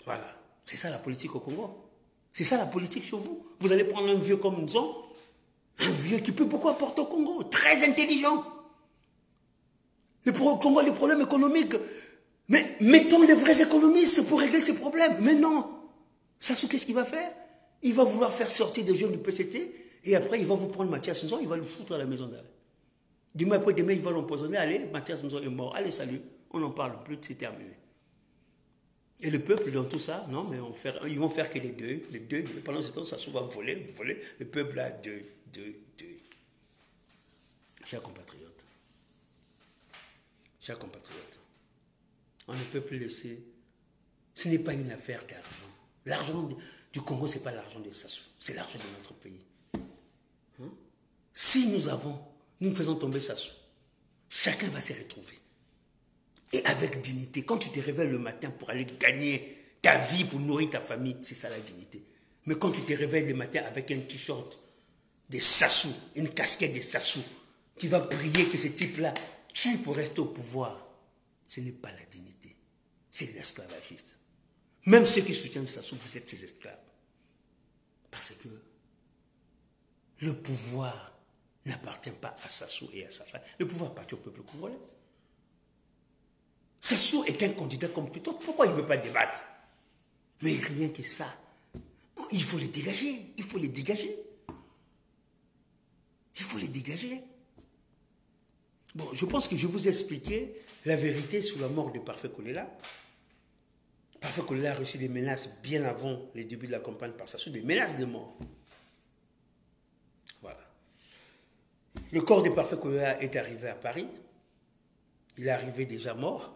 Voilà. C'est ça la politique au Congo. C'est ça la politique chez vous. Vous allez prendre un vieux comme Nzo, un vieux qui peut beaucoup apporter au Congo, très intelligent. Le Congo a des problèmes économiques. Mais mettons les vrais économistes pour régler ces problèmes. Mais non. Sassou, qu'est-ce qu'il va faire? Il va vouloir faire sortir des jeunes du PCT et après, il va vous prendre Mathias Nzo, il va le foutre à la maison d'arrêt. Demain après demain, il va l'empoisonner. Allez, Mathias Nzo est mort. Allez, salut. On n'en parle plus, c'est terminé. Et le peuple, dans tout ça, non, mais ils vont faire que les deuils. Pendant ce temps, Sassou va voler. Le peuple a deuil. Chers compatriotes, on ne peut plus laisser. Ce n'est pas une affaire d'argent. L'argent du Congo, ce n'est pas l'argent de Sassou, c'est l'argent de notre pays. Hein? Si nous faisons tomber Sassou, chacun va se retrouver. Et avec dignité. Quand tu te réveilles le matin pour aller gagner ta vie, pour nourrir ta famille, c'est ça la dignité. Mais quand tu te réveilles le matin avec un t-shirt de Sassou, une casquette de Sassou, tu vas prier que ce type-là tue pour rester au pouvoir, ce n'est pas la dignité. C'est l'esclavagiste. Même ceux qui soutiennent Sassou, vous êtes ses esclaves. Parce que le pouvoir n'appartient pas à Sassou et à sa femme. Le pouvoir appartient au peuple congolais. Sassou est un candidat comme tout autre. Pourquoi il ne veut pas débattre? Mais rien que ça. Il faut les dégager. Il faut les dégager. Bon, je pense que je vous ai expliqué la vérité sur la mort de Parfait Kolela. Parfait Kolela a reçu des menaces bien avant les débuts de la campagne par Sassou, des menaces de mort. Voilà. Le corps de Parfait Kolela est arrivé à Paris. Il est arrivé déjà mort.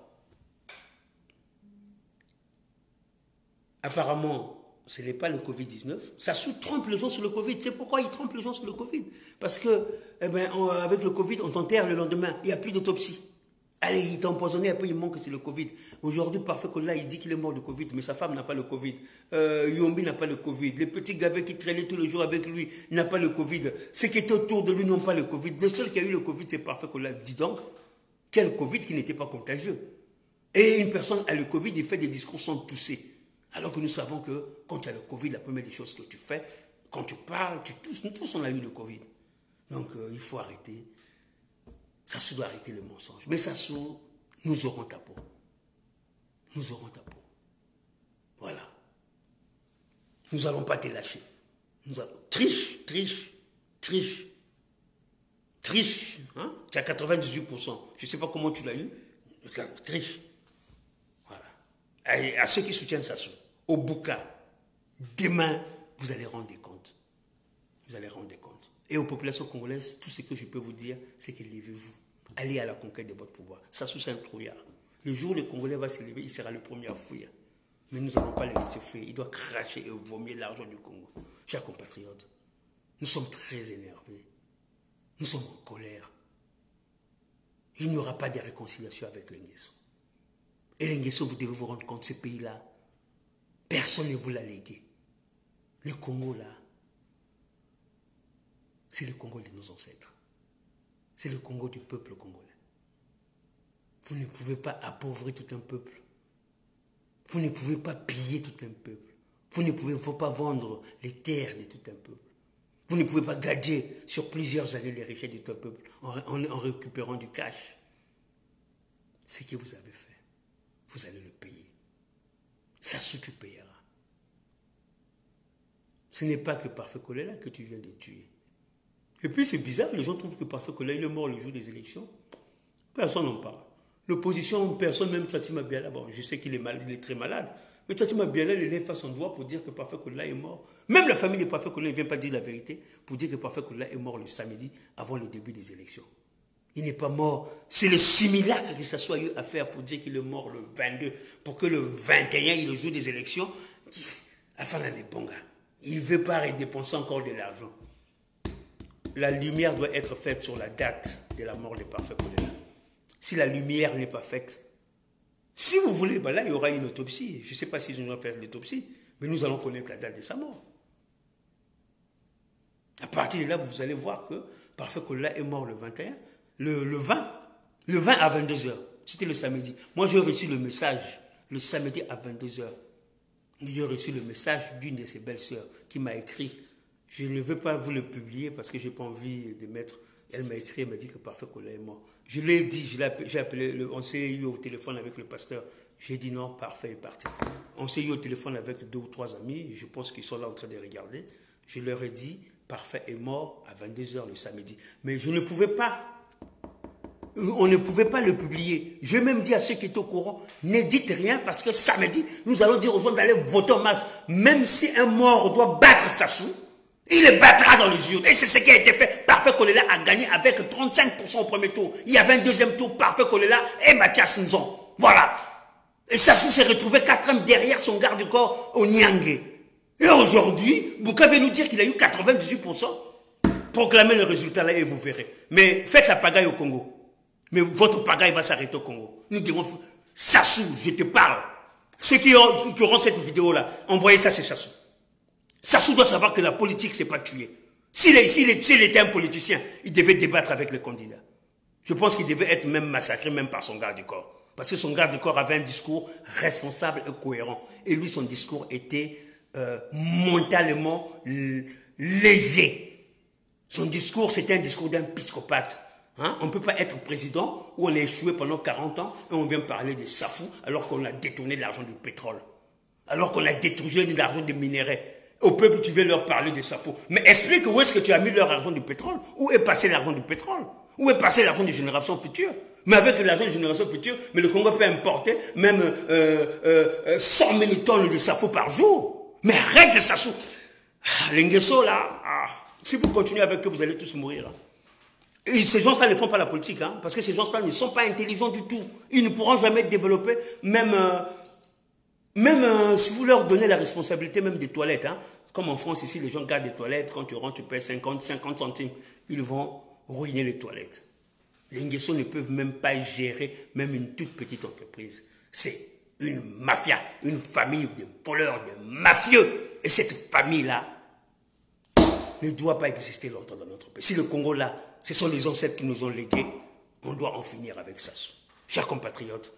Apparemment, ce n'est pas le Covid-19. Sassou trompe les gens sur le Covid. C'est pourquoi il trompe les gens sur le Covid. Parce que, avec le Covid, on t'enterre le lendemain. Il n'y a plus d'autopsie. Allez, il t'a empoisonné, après il manque, c'est le Covid. Aujourd'hui, Parfait Kolela, il dit qu'il est mort de Covid, mais sa femme n'a pas le Covid. Yombi n'a pas le Covid. Les petits gavets qui traînaient tous les jours avec lui n'ont pas le Covid. Ceux qui étaient autour de lui n'ont pas le Covid. Le seul qui a eu le Covid, c'est Parfait Kolela. Dis donc, quel Covid qui n'était pas contagieux. Et une personne a le Covid, il fait des discours sans tousser. Alors que nous savons que quand tu as le Covid, la première des choses que tu fais, quand tu parles, tu tousses. Nous tous, on a eu le Covid. Donc, il faut arrêter. Sassou doit arrêter le mensonge. Mais Sassou, nous aurons ta peau. Nous aurons ta peau. Voilà. Nous n'allons pas te lâcher. Triche, triche, triche. Triche. Hein? Tu as 98%. Je ne sais pas comment tu l'as eu. Triche. Voilà. Et à ceux qui soutiennent Sassou, au Bouka, demain, vous allez rendre des comptes. Vous allez rendre des comptes. Et aux populations congolaises, tout ce que je peux vous dire, c'est que levez-vous. Allez à la conquête de votre pouvoir. Sassou, c'est un trouillard. Le jour où le Congolais va se lever, il sera le premier à fuir. Mais nous n'allons pas le laisser fuir. Il doit cracher et vomir l'argent du Congo. Chers compatriotes, nous sommes très énervés. Nous sommes en colère. Il n'y aura pas de réconciliation avec l'Enguesso. Et l'Enguesso, vous devez vous rendre compte, ce pays-là, personne ne vous l'a légué. Le Congo, là, c'est le Congo de nos ancêtres. C'est le Congo du peuple congolais. Vous ne pouvez pas appauvrir tout un peuple. Vous ne pouvez pas piller tout un peuple. Vous ne pouvez pas vendre les terres de tout un peuple. Vous ne pouvez pas gager sur plusieurs années les richesses de tout un peuple en récupérant du cash. Ce que vous avez fait, vous allez le payer. Sassou, tu payeras. Ce n'est pas que Parfait Kolela que tu viens de tuer. Et puis c'est bizarre, les gens trouvent que Parfait Kolela il est mort le jour des élections. Personne n'en parle. L'opposition, personne, même Tchatima Biala, bon, je sais qu'il est mal, il est très malade, mais Tchatima Biala, il lève son doigt pour dire que Parfait Kolela est mort. Même la famille de Parfait Kolela ne vient pas dire la vérité pour dire que Parfait Kolela est mort le samedi avant le début des élections. Il n'est pas mort. C'est le simulacre que ça soit eu à faire pour dire qu'il est mort le 22, pour que le 21, il est le jour des élections. Enfin, là, les bons gars, il ne veut pas dépenser encore de l'argent. La lumière doit être faite sur la date de la mort de Parfait Kolela. Si la lumière n'est pas faite, si vous voulez, ben là, il y aura une autopsie. Je ne sais pas si nous allons faire l'autopsie, mais nous allons connaître la date de sa mort. À partir de là, vous allez voir que Parfait Kolela est mort le 21, le 20 à 22h. C'était le samedi. Moi, j'ai reçu le message le samedi à 22h. J'ai reçu le message d'une de ses belles-sœurs qui m'a écrit. Je ne veux pas vous le publier parce que je n'ai pas envie de mettre. Elle m'a écrit, elle m'a dit que Parfait Kolela est mort. Je l'ai dit, j'ai appelé, on s'est eu au téléphone avec le pasteur. J'ai dit non, Parfait est parti. On s'est eu au téléphone avec 2 ou 3 amis, je pense qu'ils sont là en train de regarder. Je leur ai dit, Parfait est mort à 22h le samedi. Mais je ne pouvais pas, on ne pouvait pas le publier. Je vais même dire à ceux qui étaient au courant, ne dites rien parce que samedi, nous allons dire aux gens d'aller voter en masse. Même si un mort doit battre Sassou, il le battra dans les urnes. Et c'est ce qui a été fait. Parfait Kolela a gagné avec 35% au premier tour. Il y avait un deuxième tour, Parfait Kolela et Mathias Nzon. Voilà. Et Sassou s'est retrouvé 4e derrière son garde-corps au Nyangé. Et aujourd'hui, Bouka veut nous dire qu'il a eu 98%. Proclamez le résultat là et vous verrez. Mais faites la pagaille au Congo. Mais votre pagaille va s'arrêter au Congo. Nous dirons, Sassou, je te parle. Ceux qui auront cette vidéo là, envoyez ça, c'est Sassou. Sassou doit savoir que la politique, c'est pas tuer. S'il était un politicien, il devait débattre avec le candidat. Je pense qu'il devait être même massacré, même par son garde du corps. Parce que son garde du corps avait un discours responsable et cohérent. Et lui, son discours était mentalement léger. Son discours, c'était un discours d'un psychopathe. Hein? On ne peut pas être président où on a échoué pendant 40 ans et on vient parler de Safou alors qu'on a détourné l'argent du pétrole. Alors qu'on a détourné l'argent des minéraux. Au peuple, tu veux leur parler de Safou. Mais explique où est-ce que tu as mis leur argent du pétrole. Où est passé l'argent du pétrole? Où est passé l'argent des générations futures? Mais avec l'argent des générations futures, mais le Congo peut importer même 100 000 tonnes de Safou par jour. Mais arrête de Sassou. L'Enguesso là, si vous continuez avec eux, vous allez tous mourir. Hein. Et ces gens-là ne font pas la politique, hein, parce que ces gens-là ne sont pas intelligents du tout. Ils ne pourront jamais développer, même si vous leur donnez la responsabilité même des toilettes, hein, comme en France ici, les gens gardent des toilettes, quand tu rentres, tu payes 50 centimes, ils vont ruiner les toilettes. Les Nguesso ne peuvent même pas gérer même une toute petite entreprise. C'est une mafia, une famille de voleurs, de mafieux. Et cette famille-là ne doit pas exister longtemps dans notre pays. Si le Congo là, ce sont les ancêtres qui nous ont légués, on doit en finir avec ça. Chers compatriotes,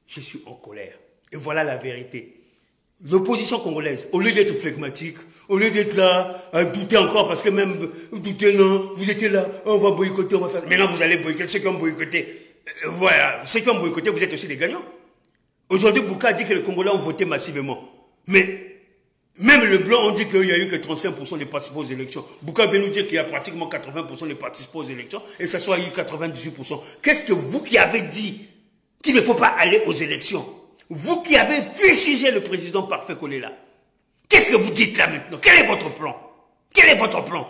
je suis en colère. Et voilà la vérité. L'opposition congolaise, au lieu d'être flegmatique, au lieu d'être là, à douter encore, parce que même, douter, non, vous étiez là, on va boycotter, on va faire... Maintenant, vous allez boycotter, ceux qui ont boycotté, voilà, ceux qui ont boycotté, vous êtes aussi des gagnants. Aujourd'hui, Bouka a dit que les Congolais ont voté massivement. Mais, même le blanc, on dit qu'il n'y a eu que 35% des participants aux élections. Bouka vient nous dire qu'il y a pratiquement 80% des participants aux élections, et ça soit eu 98%. Qu'est-ce que vous qui avez dit qu'il ne faut pas aller aux élections? Vous qui avez fustigé le président Parfait Kolela, qu'est-ce que vous dites là maintenant? Quel est votre plan? Quel est votre plan?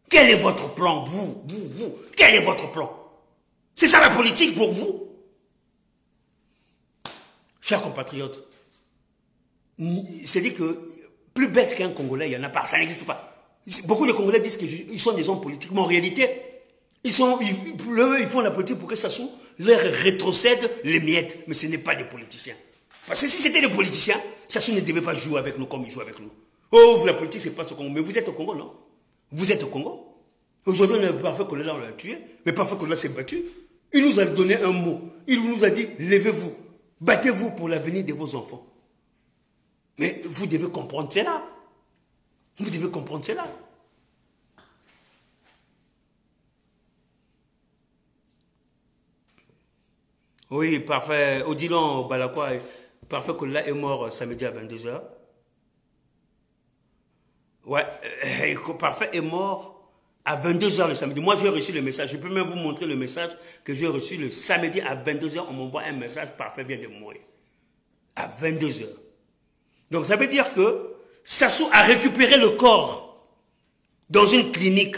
Quel est votre plan, vous, quel est votre plan? C'est ça la politique pour vous? Chers compatriotes, c'est dit que plus bête qu'un Congolais, il n'y en a pas, ça n'existe pas. Beaucoup de Congolais disent qu'ils sont des hommes politiques, mais en réalité, ils font la politique pour que ça soit leur rétrocède les miettes, mais ce n'est pas des politiciens. Parce que si c'était des politiciens, Sassou ne devait pas jouer avec nous comme il joue avec nous. Oh, la politique, c'est pas ce Congo. Mais vous êtes au Congo, non? Vous êtes au Congo. Aujourd'hui, le Parfait Kolela, on l'a tué, mais Parfait Kolela s'est battu. Il nous a donné un mot. Il nous a dit, levez-vous, battez-vous pour l'avenir de vos enfants. Mais vous devez comprendre cela. Vous devez comprendre cela. Oui, Parfait. Odilon Balakwa, Parfait Kolela est mort samedi à 22h. Ouais, Parfait est mort à 22h le samedi. Moi, j'ai reçu le message. Je peux même vous montrer le message que j'ai reçu le samedi à 22h. On m'envoie un message, Parfait vient de mourir. À 22h. Donc, ça veut dire que Sassou a récupéré le corps dans une clinique.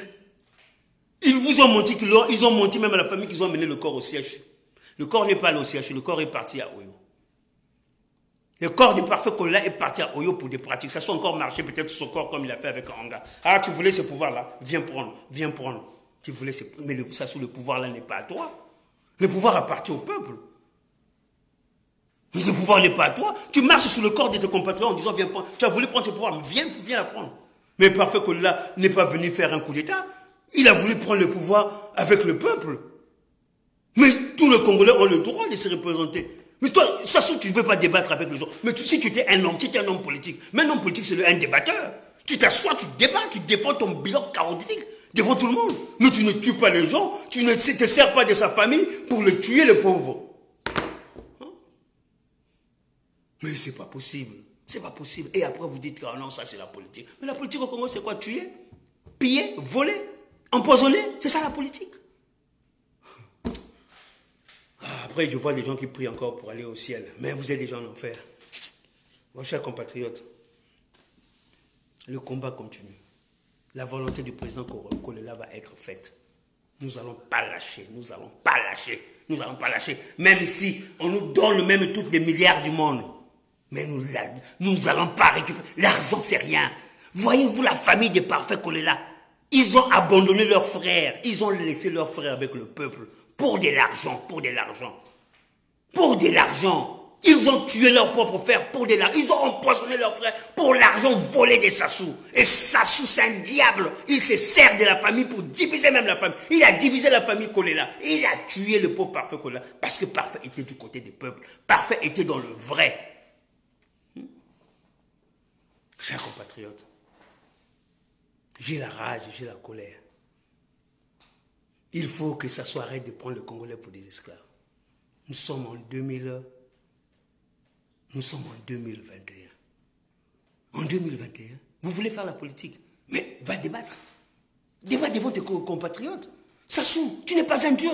Ils vous ont menti, ils ont menti même à la famille qu'ils ont amené le corps au CHU. Le corps n'est pas allé au CHU, le corps est parti à Oyo. Le corps du Parfait Kolela est parti à Oyo pour des pratiques. Ça soit encore marché peut-être sur son corps comme il a fait avec Anga. Ah, tu voulais ce pouvoir-là, viens prendre, viens prendre. Tu voulais ce... Mais le pouvoir-là n'est pas à toi. Le pouvoir appartient au peuple. Mais le pouvoir n'est pas à toi. Tu marches sur le corps de tes compatriotes en disant viens prendre. Tu as voulu prendre ce pouvoir, mais viens la prendre. Mais Parfait Kolela n'est pas venu faire un coup d'État. Il a voulu prendre le pouvoir avec le peuple. Mais tous les Congolais ont le droit de se représenter. Mais toi, Sassou, tu ne veux pas débattre avec les gens. Mais si tu étais un homme, tu étais un homme politique. Mais un homme politique, c'est un débatteur. Tu t'assois, tu débats, tu défends ton bilan chaotique devant tout le monde. Mais tu ne tues pas les gens, tu ne te sers pas de sa famille pour le tuer, le pauvre. Hein? Mais c'est pas possible. C'est pas possible. Et après, vous dites que oh non, ça c'est la politique. Mais la politique au Congo, c'est quoi? Tuer, piller, voler, empoisonner. C'est ça la politique. Après, je vois des gens qui prient encore pour aller au ciel. Mais vous êtes des gens en enfer. Mon cher compatriote, le combat continue. La volonté du président Kolela va être faite. Nous n'allons pas lâcher. Nous n'allons pas lâcher. Nous n'allons pas lâcher. Même si on nous donne même toutes les milliards du monde. Mais nous n'allons pas récupérer. L'argent, c'est rien. Voyez-vous la famille des Parfaits Kolela? Ils ont abandonné leurs frères. Ils ont laissé leurs frères avec le peuple. Pour de l'argent, pour de l'argent. Pour de l'argent. Ils ont tué leurs propres frères pour de l'argent. Ils ont empoisonné leurs frères pour l'argent volé des Sassou. Et Sassou, c'est un diable. Il se sert de la famille pour diviser même la famille. Il a divisé la famille Kolela. Et il a tué le pauvre Parfait Kolela. Parce que Parfait était du côté des peuples. Parfait était dans le vrai. Chers compatriotes, j'ai la rage, j'ai la colère. Il faut que ça soit arrête de prendre le Congolais pour des esclaves. Nous sommes en 2021. En 2021, vous voulez faire la politique, mais va débattre. Débat devant tes compatriotes. Sassou, tu n'es pas un dieu.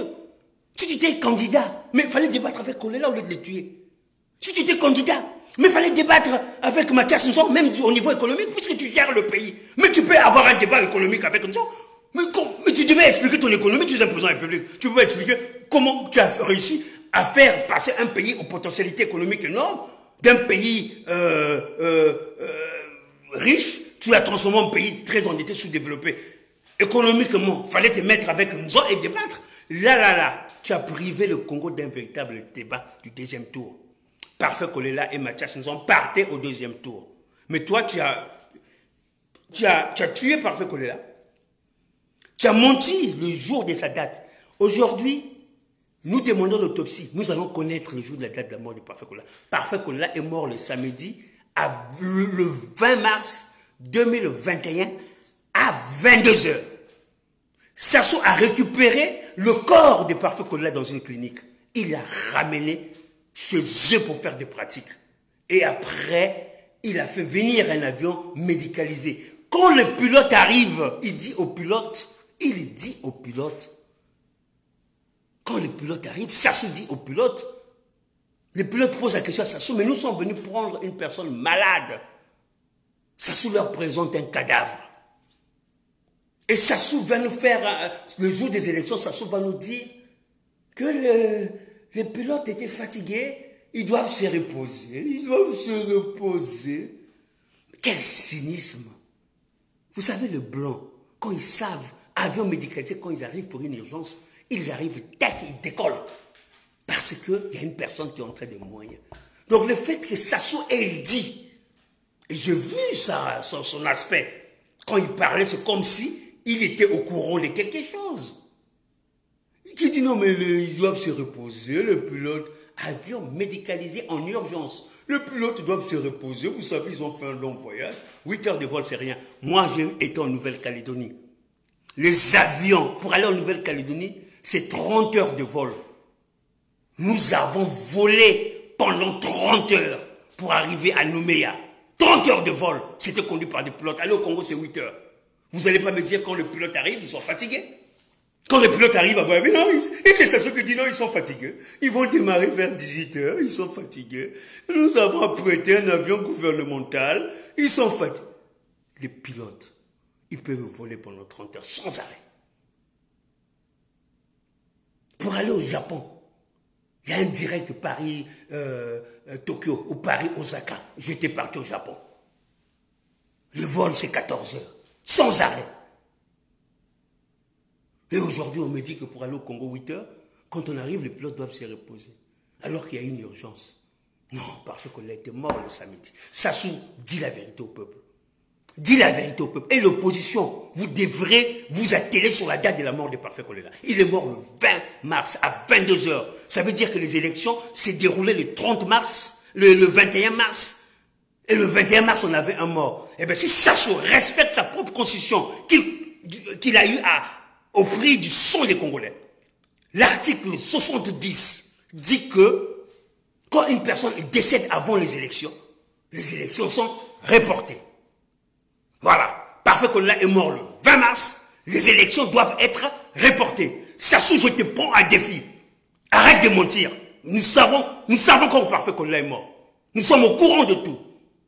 Si tu étais candidat, mais il fallait débattre avec Kolela au lieu de les tuer. Si tu étais candidat, mais il fallait débattre avec Mathias Nson, même au niveau économique, puisque tu gères le pays. Mais tu peux avoir un débat économique avec Nson. Mais tu devais expliquer ton économie, tu es un président de la République. Tu peux expliquer comment tu as réussi à faire passer un pays aux potentialités économiques énormes, d'un pays riche, tu l'as transformé en pays très endetté, sous-développé. Économiquement, il fallait te mettre avec Nson et débattre. Là, tu as privé le Congo d'un véritable débat du deuxième tour. Parfait Kolela et Mathias Nzon partaient au deuxième tour. Mais toi, tu as tué Parfait Kolela. Tu as menti le jour de sa date. Aujourd'hui, nous demandons l'autopsie. Nous allons connaître le jour de la date de la mort de Parfait Kolela. Parfait Kolela est mort le samedi, le 20 mars 2021 à 22 h. Sassou a récupéré le corps de Parfait Kolela dans une clinique. Il l'a ramené chez eux pour faire des pratiques. Et après, il a fait venir un avion médicalisé. Quand le pilote arrive, il dit au pilote, quand le pilote arrive, Sassou dit au pilote, le pilote pose la question à Sassou, mais nous sommes venus prendre une personne malade. Sassou leur présente un cadavre. Et Sassou va nous faire, le jour des élections, Sassou va nous dire que les pilotes étaient fatigués, ils doivent se reposer. Quel cynisme! Vous savez, le blanc, quand ils savent, avion médicalisé, quand ils arrivent pour une urgence, ils arrivent, tac, ils décollent. Parce qu'il y a une personne qui est en train de mourir. Donc le fait que Sassou ait dit, et j'ai vu ça, son aspect, quand il parlait, c'est comme si il était au courant de quelque chose. Il dit non, mais ils doivent se reposer, le pilote, avion médicalisé en urgence. Le pilote doit se reposer, vous savez, ils ont fait un long voyage. 8 heures de vol, c'est rien. Moi, j'ai été en Nouvelle-Calédonie. Les avions, pour aller en Nouvelle-Calédonie, c'est 30 heures de vol. Nous avons volé pendant 30 heures pour arriver à Nouméa. 30 heures de vol, c'était conduit par des pilotes. Aller au Congo, c'est 8 heures. Vous n'allez pas me dire quand le pilote arrive, ils sont fatigués. Quand le pilote arrive, mais non, et c'est ça ce que dit, non, ils sont fatigués. Ils vont démarrer vers 18 heures, ils sont fatigués. Nous avons apprêté un avion gouvernemental, ils sont fatigués. Les pilotes, ils peuvent voler pendant 30 heures sans arrêt. Pour aller au Japon, il y a un direct Paris-Tokyo ou Paris-Osaka. J'étais parti au Japon. Le vol, c'est 14 heures, sans arrêt. Et aujourd'hui, on me dit que pour aller au Congo 8 heures, quand on arrive, les pilotes doivent se reposer. Alors qu'il y a une urgence. Non, Parfait Kolela était mort le samedi. Sassou dit la vérité au peuple. Dit la vérité au peuple. Et l'opposition, vous devrez vous atteler sur la date de la mort de Parfait Kolela. Il est mort le 20 mars à 22 h. Ça veut dire que les élections s'est déroulées le 30 mars, le 21 mars. Et le 21 mars, on avait un mort. Eh bien, si Sassou respecte sa propre constitution qu'il a eu au prix du sang des Congolais, l'article 70 dit que quand une personne décède avant les élections sont reportées. Voilà. Parfait Kolela est mort le 20 mars. Les élections doivent être reportées. Sassou, je te prends à défi. Arrête de mentir. Nous savons quand Parfait Kolela est mort. Nous sommes au courant de tout.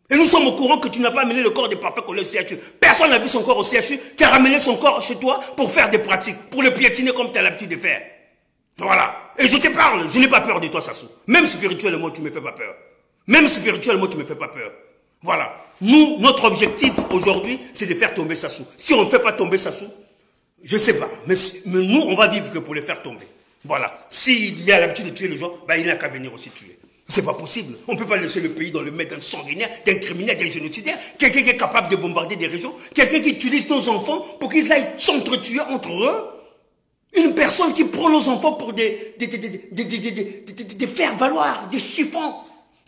Et nous sommes au courant que tu n'as pas amené le corps de Parfait Kolela au CHU. Personne n'a vu son corps au CHU. Tu as ramené son corps chez toi pour faire des pratiques, pour le piétiner comme tu as l'habitude de faire. Voilà. Et je te parle, je n'ai pas peur de toi, Sassou. Même spirituellement, tu ne me fais pas peur. Même spirituellement, tu ne me fais pas peur. Voilà. Nous, notre objectif aujourd'hui, c'est de faire tomber Sassou. Si on ne fait pas tomber Sassou, je ne sais pas. Mais nous, on va vivre que pour les faire tomber. Voilà. S'il a l'habitude de tuer les gens, il n'a qu'à venir aussi tuer. C'est pas possible. On ne peut pas laisser le pays dans le maître d'un sanguinaire, d'un criminel, d'un génocidaire, quelqu'un qui est capable de bombarder des régions, quelqu'un qui utilise nos enfants pour qu'ils aillent s'entretuer entre eux. Une personne qui prend nos enfants pour des faire-valoir, des chiffons,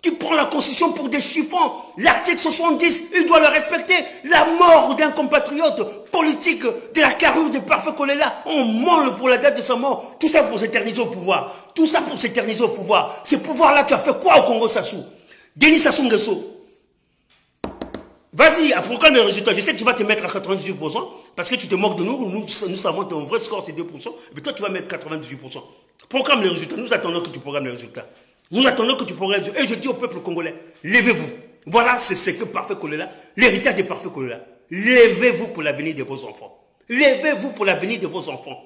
qui prend la Constitution pour des chiffons. L'article 70, il doit le respecter. La mort d'un compatriote politique de la carrure de Parfait Kolela, on molle pour la date de sa mort. Tout ça pour s'éterniser au pouvoir. Tout ça pour s'éterniser au pouvoir. Ce pouvoir-là, tu as fait quoi au Congo, Sassou? Denis Sassou Nguesso. Vas-y, proclame les résultats. Je sais que tu vas te mettre à 98% parce que tu te moques de nous. Nous savons que ton vrai score, c'est 2%. Mais toi, tu vas mettre 98%. Proclame les résultats. Nous attendons que tu programmes les résultats. Nous attendons que tu programmes les résultats. Et je dis au peuple congolais, levez-vous. Voilà, c'est ce que Parfait Kolela, l'héritage de Parfait Kolela. Levez-vous pour l'avenir de vos enfants. Levez-vous pour l'avenir de vos enfants.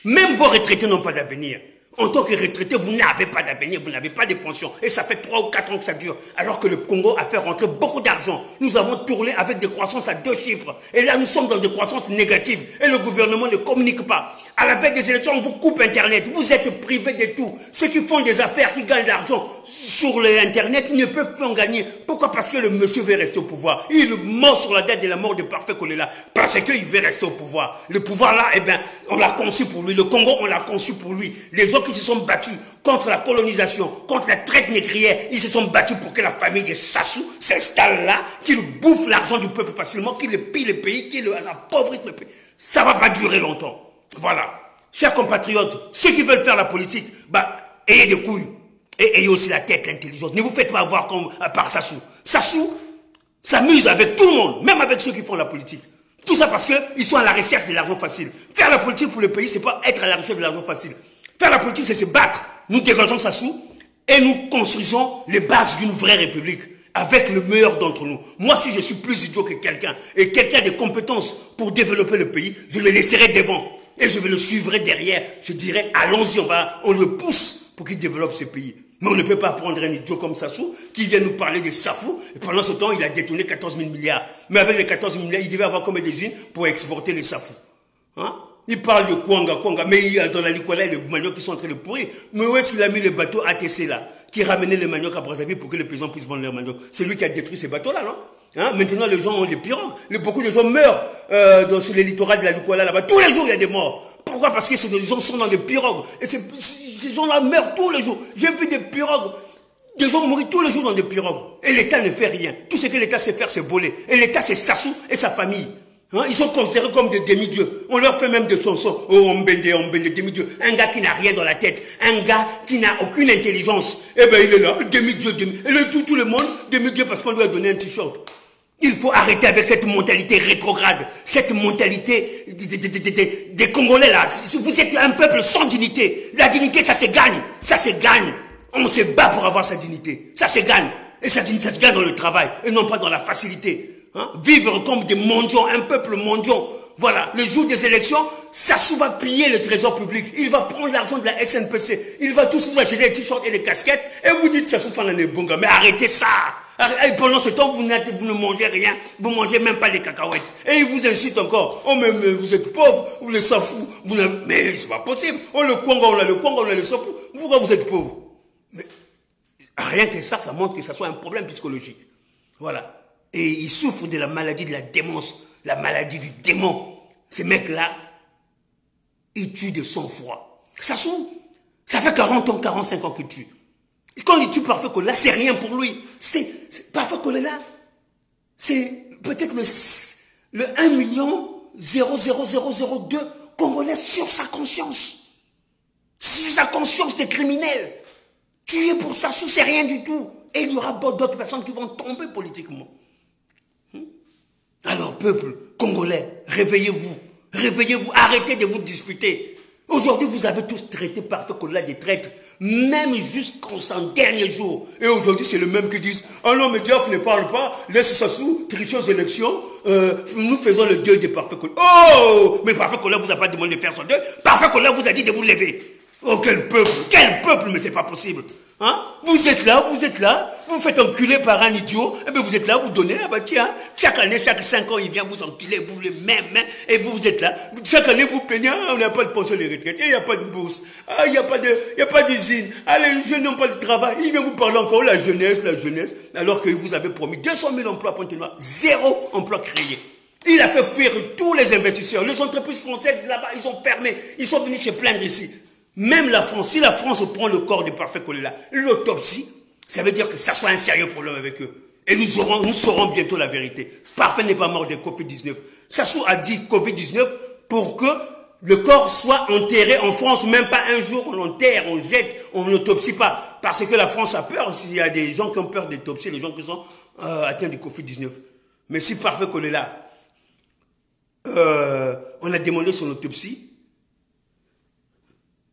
Même vos retraités n'ont pas d'avenir. En tant que retraité, vous n'avez pas d'avenir, vous n'avez pas de pension. Et ça fait 3 ou 4 ans que ça dure. Alors que le Congo a fait rentrer beaucoup d'argent. Nous avons tourné avec des croissances à 2 chiffres. Et là, nous sommes dans des croissances négatives. Et le gouvernement ne communique pas. À la veille des élections, on vous coupe Internet. Vous êtes privé de tout. Ceux qui font des affaires, qui gagnent de l'argent sur l'Internet, ils ne peuvent plus en gagner. Pourquoi? Parce que le monsieur veut rester au pouvoir. Il mord sur la date de la mort de Parfait Kolela. Parce qu'il veut rester au pouvoir. Le pouvoir là, eh bien, on l'a conçu pour lui. Le Congo, on l'a conçu pour lui. Les gens qui se sont battus contre la colonisation, contre la traite négrière, ils se sont battus pour que la famille de Sassou s'installe là, qu'il bouffe l'argent du peuple facilement, qu'il pille le pays, qu'il appauvrisse le pays. Ça ne va pas durer longtemps. Voilà. Chers compatriotes, ceux qui veulent faire la politique, bah, ayez des couilles. Et ayez aussi la tête, l'intelligence. Ne vous faites pas avoir comme par Sassou. Sassou s'amuse avec tout le monde, même avec ceux qui font la politique. Tout ça parce qu'ils sont à la recherche de l'argent facile. Faire la politique pour le pays, ce n'est pas être à la recherche de l'argent facile. Faire la politique, c'est se battre. Nous dégageons Sassou et nous construisons les bases d'une vraie république avec le meilleur d'entre nous. Moi, si je suis plus idiot que quelqu'un et quelqu'un a des compétences pour développer le pays, je le laisserai devant et je le suivrai derrière. Je dirais, allons-y, on le pousse pour qu'il développe ce pays. Mais on ne peut pas prendre un idiot comme Sassou qui vient nous parler de Safou. Et pendant ce temps, il a détourné 14 000 milliards. Mais avec les 14 000 milliards, il devait avoir combien d'usines pour exporter les Safou? Hein? Il parle de Kwanga, mais il y a dans la Likola les maniocs qui sont en train de pourrir. Mais où est-ce qu'il a mis les bateaux ATC là, qui ramenaient les maniocs à Brazzaville pour que les paysans puissent vendre leurs maniocs? C'est lui qui a détruit ces bateaux-là, non? Hein? Maintenant, les gens ont des pirogues. Beaucoup de gens meurent sur les littoraux de la Likola là-bas. Tous les jours, il y a des morts. Pourquoi? Parce que ces gens sont dans des pirogues. Et ces gens-là meurent tous les jours. J'ai vu des pirogues. Des gens mourir tous les jours dans des pirogues. Et l'État ne fait rien. Tout ce que l'État sait faire, c'est voler. Et l'État, c'est Sassou et sa famille. Hein? Ils sont considérés comme des demi-dieux. On leur fait même des chansons. Oh, on bende, demi-dieu. Un gars qui n'a rien dans la tête. Un gars qui n'a aucune intelligence. Eh bien, il est là, demi-dieu, Et tout le monde, demi-dieu, parce qu'on lui a donné un t-shirt. Il faut arrêter avec cette mentalité rétrograde, cette mentalité des Congolais là. Vous êtes un peuple sans dignité. La dignité, ça se gagne. Ça se gagne. On se bat pour avoir sa dignité. Ça se gagne. Et ça se gagne dans le travail et non pas dans la facilité. Hein? Vivre comme des mendiants, un peuple mendiant. Voilà, le jour des élections, Sassou va piller le trésor public. Il va prendre l'argent de la SNPC. Il va tous vous acheter des t-shirts et des casquettes. Et vous dites Sassou Fanane Bonga. Mais arrêtez ça. Et pendant ce temps, vous ne mangez rien. Vous ne mangez même pas les cacahuètes. Et ils vous incitent encore. Oh, mais vous êtes pauvres. Vous les Safou. Mais c'est pas possible. Oh, le Congo, on a le Safou. Pourquoi vous êtes pauvres? Mais rien que ça montre que ça soit un problème psychologique. Voilà. Et ils souffrent de la maladie de la démence. La maladie du démon. Ces mecs-là, ils tuent de sang-froid. Sassou, ça fait 40 ans, 45 ans qu'ils tuent. Et quand il tue Parfait Kolela, c'est rien pour lui. Parfait Kolela, c'est peut-être le 1,00002 Congolais sur sa conscience. Sur sa conscience de criminel. Tuer pour Sassou, c'est rien du tout. Et il y aura d'autres personnes qui vont tomber politiquement. Alors, peuple congolais, réveillez-vous. Réveillez-vous, arrêtez de vous disputer. Aujourd'hui, vous avez tous traité Parfait Kolela des traîtres, même jusqu'en son dernier jour. Et aujourd'hui, c'est le même qui disent « Ah non, mais Diaf ne parle pas, laisse Sassou tricher aux élections, nous faisons le deuil de Parfait Kolela. » Oh, mais Parfait Kolela vous a pas demandé de faire son deuil. Parfait Kolela vous a dit de vous lever. Oh, quel peuple, mais c'est pas possible. Hein? Vous êtes là, vous faites enculer par un idiot, et bien vous êtes là, vous donnez, ah ben tiens, chaque année, chaque 5 ans, il vient vous enculer, vous le même, et vous êtes là. Chaque année, vous plaignez, ah, on n'a pas de pension de retraite, il n'y a pas de bourse, ah, il n'y a pas d'usine, ah, les jeunes n'ont pas de travail, il vient vous parler encore, la jeunesse, alors que vous avez promis 200 000 emplois Pointe-Noire, 0 emploi créé. Il a fait fuir tous les investisseurs, les entreprises françaises là-bas, ils ont fermé, ils sont venus se plaindre ici. Même la France, si la France prend le corps de Parfait Kolela, l'autopsie, ça veut dire que ça soit un sérieux problème avec eux. Et nous saurons bientôt la vérité. Parfait n'est pas mort de Covid-19. Sassou a dit Covid-19 pour que le corps soit enterré en France, même pas un jour, on l'enterre, on jette, on n'autopsie pas. Parce que la France a peur, s'il y a des gens qui ont peur d'autopsier, les gens qui sont atteints du Covid-19. Mais si Parfait Kolela, on a demandé son autopsie,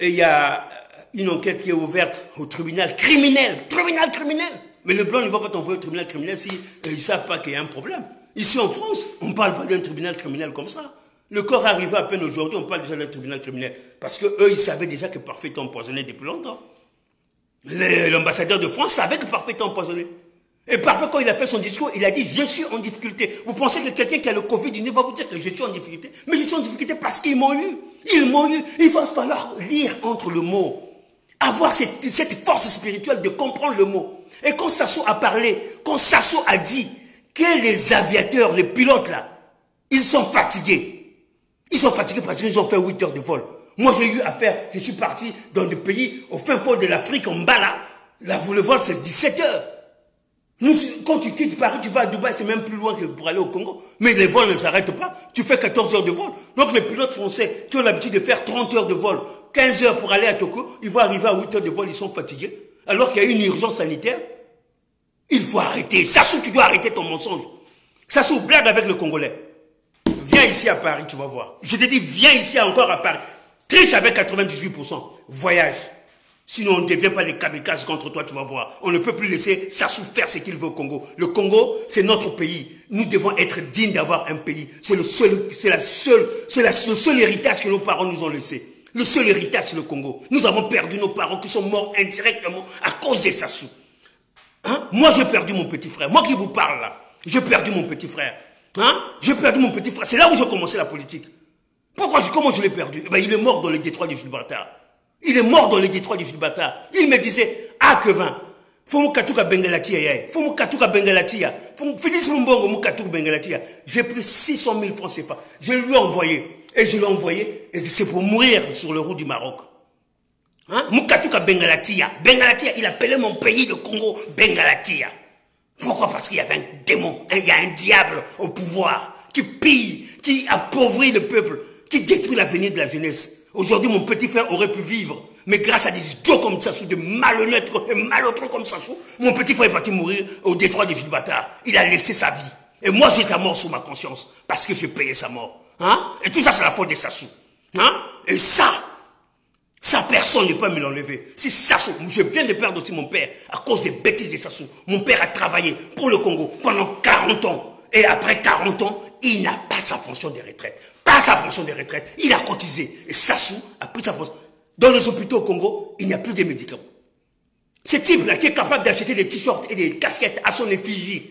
et il y a une enquête qui est ouverte au tribunal criminel. Mais le blanc ne va pas t'envoyer au tribunal criminel s'ils ne savent pas qu'il y a un problème. Ici en France, on ne parle pas d'un tribunal criminel comme ça. Le corps est arrivé à peine aujourd'hui, on parle déjà d'un tribunal criminel. Parce qu'eux, ils savaient déjà que Parfait était empoisonné depuis longtemps. L'ambassadeur de France savait que Parfait était empoisonné. Et Parfait, quand il a fait son discours, il a dit « Je suis en difficulté ». Vous pensez que quelqu'un qui a le Covid-19 va vous dire que je suis en difficulté? Mais je suis en difficulté parce qu'ils m'ont eu. Ils m'ont eu. Il va falloir lire entre le mot. Avoir cette force spirituelle de comprendre le mot. Et quand Sassou a parlé, quand Sassou a dit que les aviateurs, les pilotes là, ils sont fatigués. Ils sont fatigués parce qu'ils ont fait 8 heures de vol. Moi, j'ai eu affaire, je suis parti dans des pays, au fin fond de l'Afrique, en bas là, le vol, c'est 17 heures. Nous, quand tu quittes Paris, tu vas à Dubaï, c'est même plus loin que pour aller au Congo. Mais les vols ne s'arrêtent pas. Tu fais 14 heures de vol. Donc, les pilotes français qui ont l'habitude de faire 30 heures de vol, 15 heures pour aller à Tokyo, ils vont arriver à 8 heures de vol, ils sont fatigués. Alors qu'il y a une urgence sanitaire. Il faut arrêter. Sassou, tu dois arrêter ton mensonge. Sassou, blague avec le Congolais. Viens ici à Paris, tu vas voir. Je te dis, viens ici encore à Paris. Triche avec 98%. Voyage. Sinon, on ne devient pas les kamikazes contre toi, tu vas voir. On ne peut plus laisser Sassou faire ce qu'il veut au Congo. Le Congo, c'est notre pays. Nous devons être dignes d'avoir un pays. C'est le seul héritage que nos parents nous ont laissé. Le seul héritage, c'est le Congo. Nous avons perdu nos parents qui sont morts indirectement à cause des Sassou. Hein? Moi, j'ai perdu mon petit frère. Moi qui vous parle là, j'ai perdu mon petit frère. Hein? J'ai perdu mon petit frère. C'est là où j'ai commencé la politique. Comment je l'ai perdu? Eh ben, il est mort dans le détroit du Gibraltar. Il est mort dans le détroit du Gibraltar. Il me disait, ah, que vin. Faut me katouka bengalatia. Faut me katouka bengalatia. Félix Lumbongo me katouka bengalatia. J'ai pris 600 000 francs CFA. Je lui ai envoyé. Et je l'ai envoyé. Et c'est pour mourir sur le route du Maroc. Hein? Mukatuka Bengalatia. Bengalatia, il appelait mon pays, le Congo, Bengalatia. Pourquoi? Parce qu'il y avait un démon, il y a un diable au pouvoir qui pille, qui appauvrit le peuple, qui détruit l'avenir de la jeunesse. Aujourd'hui, mon petit frère aurait pu vivre, mais grâce à des idiots comme Sassou, des malhonnêtes, des malautreux comme Sassou, mon petit frère est parti mourir au détroit de Gibraltar. Il a laissé sa vie. Et moi, j'ai sa mort sous ma conscience, parce que j'ai payé sa mort. Hein? Et tout ça, c'est la faute de Sassou. Hein? Et ça, personne ne peut me l'enlever. C'est Sassou. Je viens de perdre aussi mon père à cause des bêtises de Sassou. Mon père a travaillé pour le Congo pendant 40 ans. Et après 40 ans, il n'a pas sa pension de retraite. Pas sa pension de retraite. Il a cotisé. Et Sassou a pris sa pension. Dans les hôpitaux au Congo, il n'y a plus de médicaments. Ce type-là qui est capable d'acheter des t-shirts et des casquettes à son effigie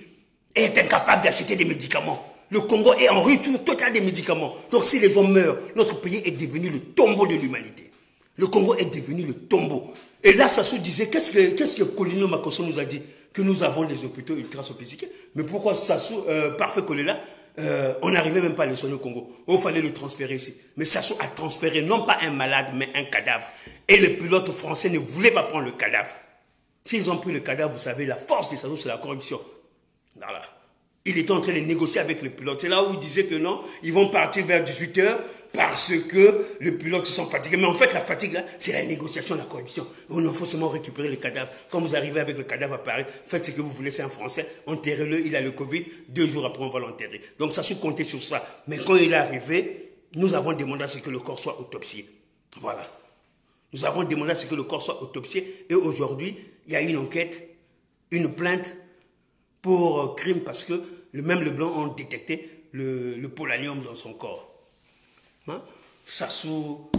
est incapable d'acheter des médicaments. Le Congo est en rupture totale des médicaments. Donc si les gens meurent, notre pays est devenu le tombeau de l'humanité. Le Congo est devenu le tombeau. Et là, Sassou disait, qu'est-ce que Colino Makosso nous a dit? Que nous avons des hôpitaux ultra sophistiqués. Mais pourquoi Sassou, Parfait Kolela, on n'arrivait même pas à le soigner au Congo? Il fallait le transférer ici. Mais Sassou a transféré non pas un malade, mais un cadavre. Et les pilotes français ne voulaient pas prendre le cadavre. S'ils ont pris le cadavre, vous savez, la force de Sassou, c'est la corruption. Voilà. Il était en train de négocier avec les pilotes. C'est là où il disait que non, ils vont partir vers 18 h parce que les pilotes sont fatigués. Mais en fait, la fatigue, là, c'est la négociation, la corruption. On a forcément récupérer les cadavres. Quand vous arrivez avec le cadavre à Paris, faites ce que vous voulez, c'est un Français, enterrez-le, il a le Covid, 2 jours après, on va l'enterrer. Donc, ça se comptait sur ça. Mais quand il est arrivé, nous avons demandé à ce que le corps soit autopsié. Voilà. Nous avons demandé à ce que le corps soit autopsié. Et aujourd'hui, il y a une enquête, une plainte pour crime parce que même les Blancs ont détecté le polonium dans son corps. Hein? Sassou.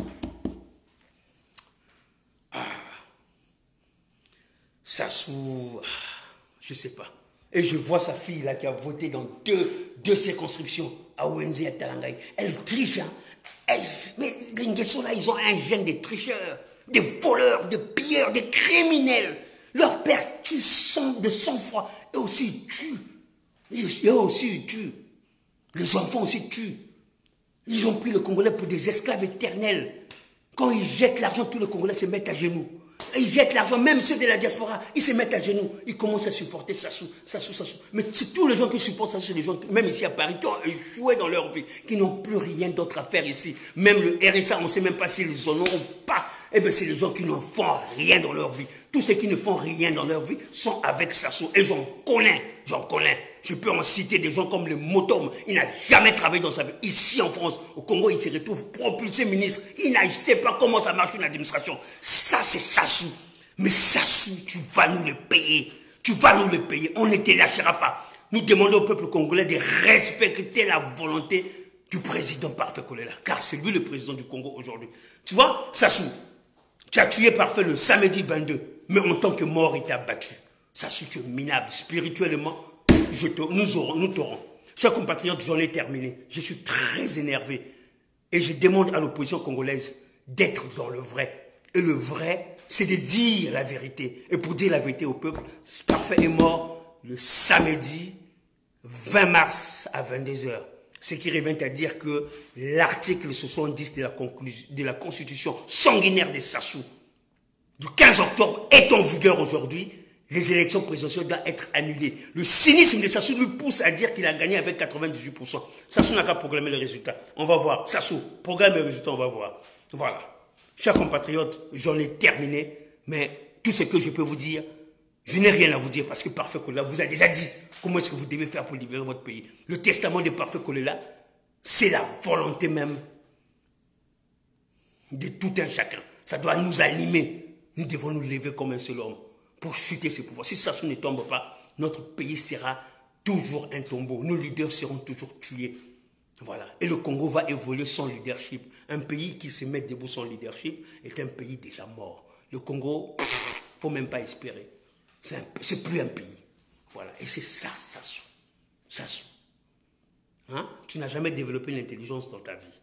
Sassou. Je ne sais pas. Et je vois sa fille là qui a voté dans deux circonscriptions à Wenze et à Talangaï. Elle triche. Hein? Mais les Nguesso là, ils ont un gène de tricheurs, des voleurs, de pilleurs, des criminels. Leur père tue de sang-froid. Et aussi ils tuent. Et eux aussi ils tuent. Les enfants aussi tuent. Ils ont pris le Congolais pour des esclaves éternels. Quand ils jettent l'argent, tous les Congolais se mettent à genoux. Et ils jettent l'argent, même ceux de la diaspora, ils se mettent à genoux. Ils commencent à supporter Sassou. Mais tous les gens qui supportent Sassou, c'est les gens, même ici à Paris, qui ont échoué dans leur vie, qui n'ont plus rien d'autre à faire ici. Même le RSA, on ne sait même pas s'ils en ont ou pas. Eh bien, c'est les gens qui n'en font rien dans leur vie. Tous ceux qui ne font rien dans leur vie sont avec Sassou. Et j'en connais. Je peux en citer des gens comme le Motom. Il n'a jamais travaillé dans sa vie. Ici en France, au Congo, il se retrouve propulsé ministre. Il ne sait pas comment ça marche une administration. Ça, c'est Sassou. Mais Sassou, tu vas nous le payer. Tu vas nous le payer. On ne te lâchera pas. Nous demandons au peuple congolais de respecter la volonté du président Parfait Kolela, car c'est lui le président du Congo aujourd'hui. Tu vois, Sassou, tu as tué Parfait le samedi 22, mais en tant que mort, il t'a battu. Sassou, tu es minable, spirituellement, nous t'aurons. Chers compatriotes, j'en ai terminé. Je suis très énervé. Et je demande à l'opposition congolaise d'être dans le vrai. Et le vrai, c'est de dire la vérité. Et pour dire la vérité au peuple, Parfait est mort le samedi 20 mars à 22 h. Ce qui revient à dire que l'article 70 de la Constitution sanguinaire de Sassou du 15 octobre est en vigueur aujourd'hui. Les élections présidentielles doivent être annulées. Le cynisme de Sassou lui pousse à dire qu'il a gagné avec 98%. Sassou n'a qu'à programmer les résultats. On va voir. Sassou, programme les résultats, on va voir. Voilà. Chers compatriotes, j'en ai terminé. Mais tout ce que je peux vous dire, je n'ai rien à vous dire parce que Parfait Kolela vous a déjà dit comment est-ce que vous devez faire pour libérer votre pays. Le testament de Parfait Kolela, c'est la volonté même de tout un chacun. Ça doit nous animer. Nous devons nous lever comme un seul homme pour chuter ce pouvoir. Si Sassou ne tombe pas, notre pays sera toujours un tombeau. Nos leaders seront toujours tués. Voilà. Et le Congo va évoluer sans leadership. Un pays qui se met debout sans leadership est un pays déjà mort. Le Congo, il ne faut même pas espérer. C'est plus un pays. Voilà. Et c'est ça, Sassou. Sassou. Hein? Tu n'as jamais développé l'intelligence dans ta vie.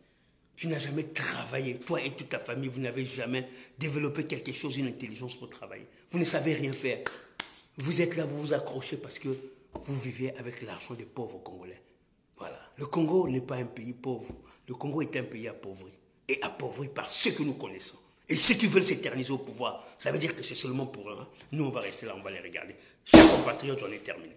Tu n'as jamais travaillé. Toi et toute ta famille, vous n'avez jamais développé quelque chose, une intelligence pour travailler. Vous ne savez rien faire. Vous êtes là, vous vous accrochez parce que vous vivez avec l'argent des pauvres Congolais. Voilà. Le Congo n'est pas un pays pauvre. Le Congo est un pays appauvri. Et appauvri par ceux que nous connaissons. Et ceux qui veulent s'éterniser au pouvoir, ça veut dire que c'est seulement pour eux. Hein. Nous, on va rester là, on va les regarder. Chers compatriotes, j'en ai terminé.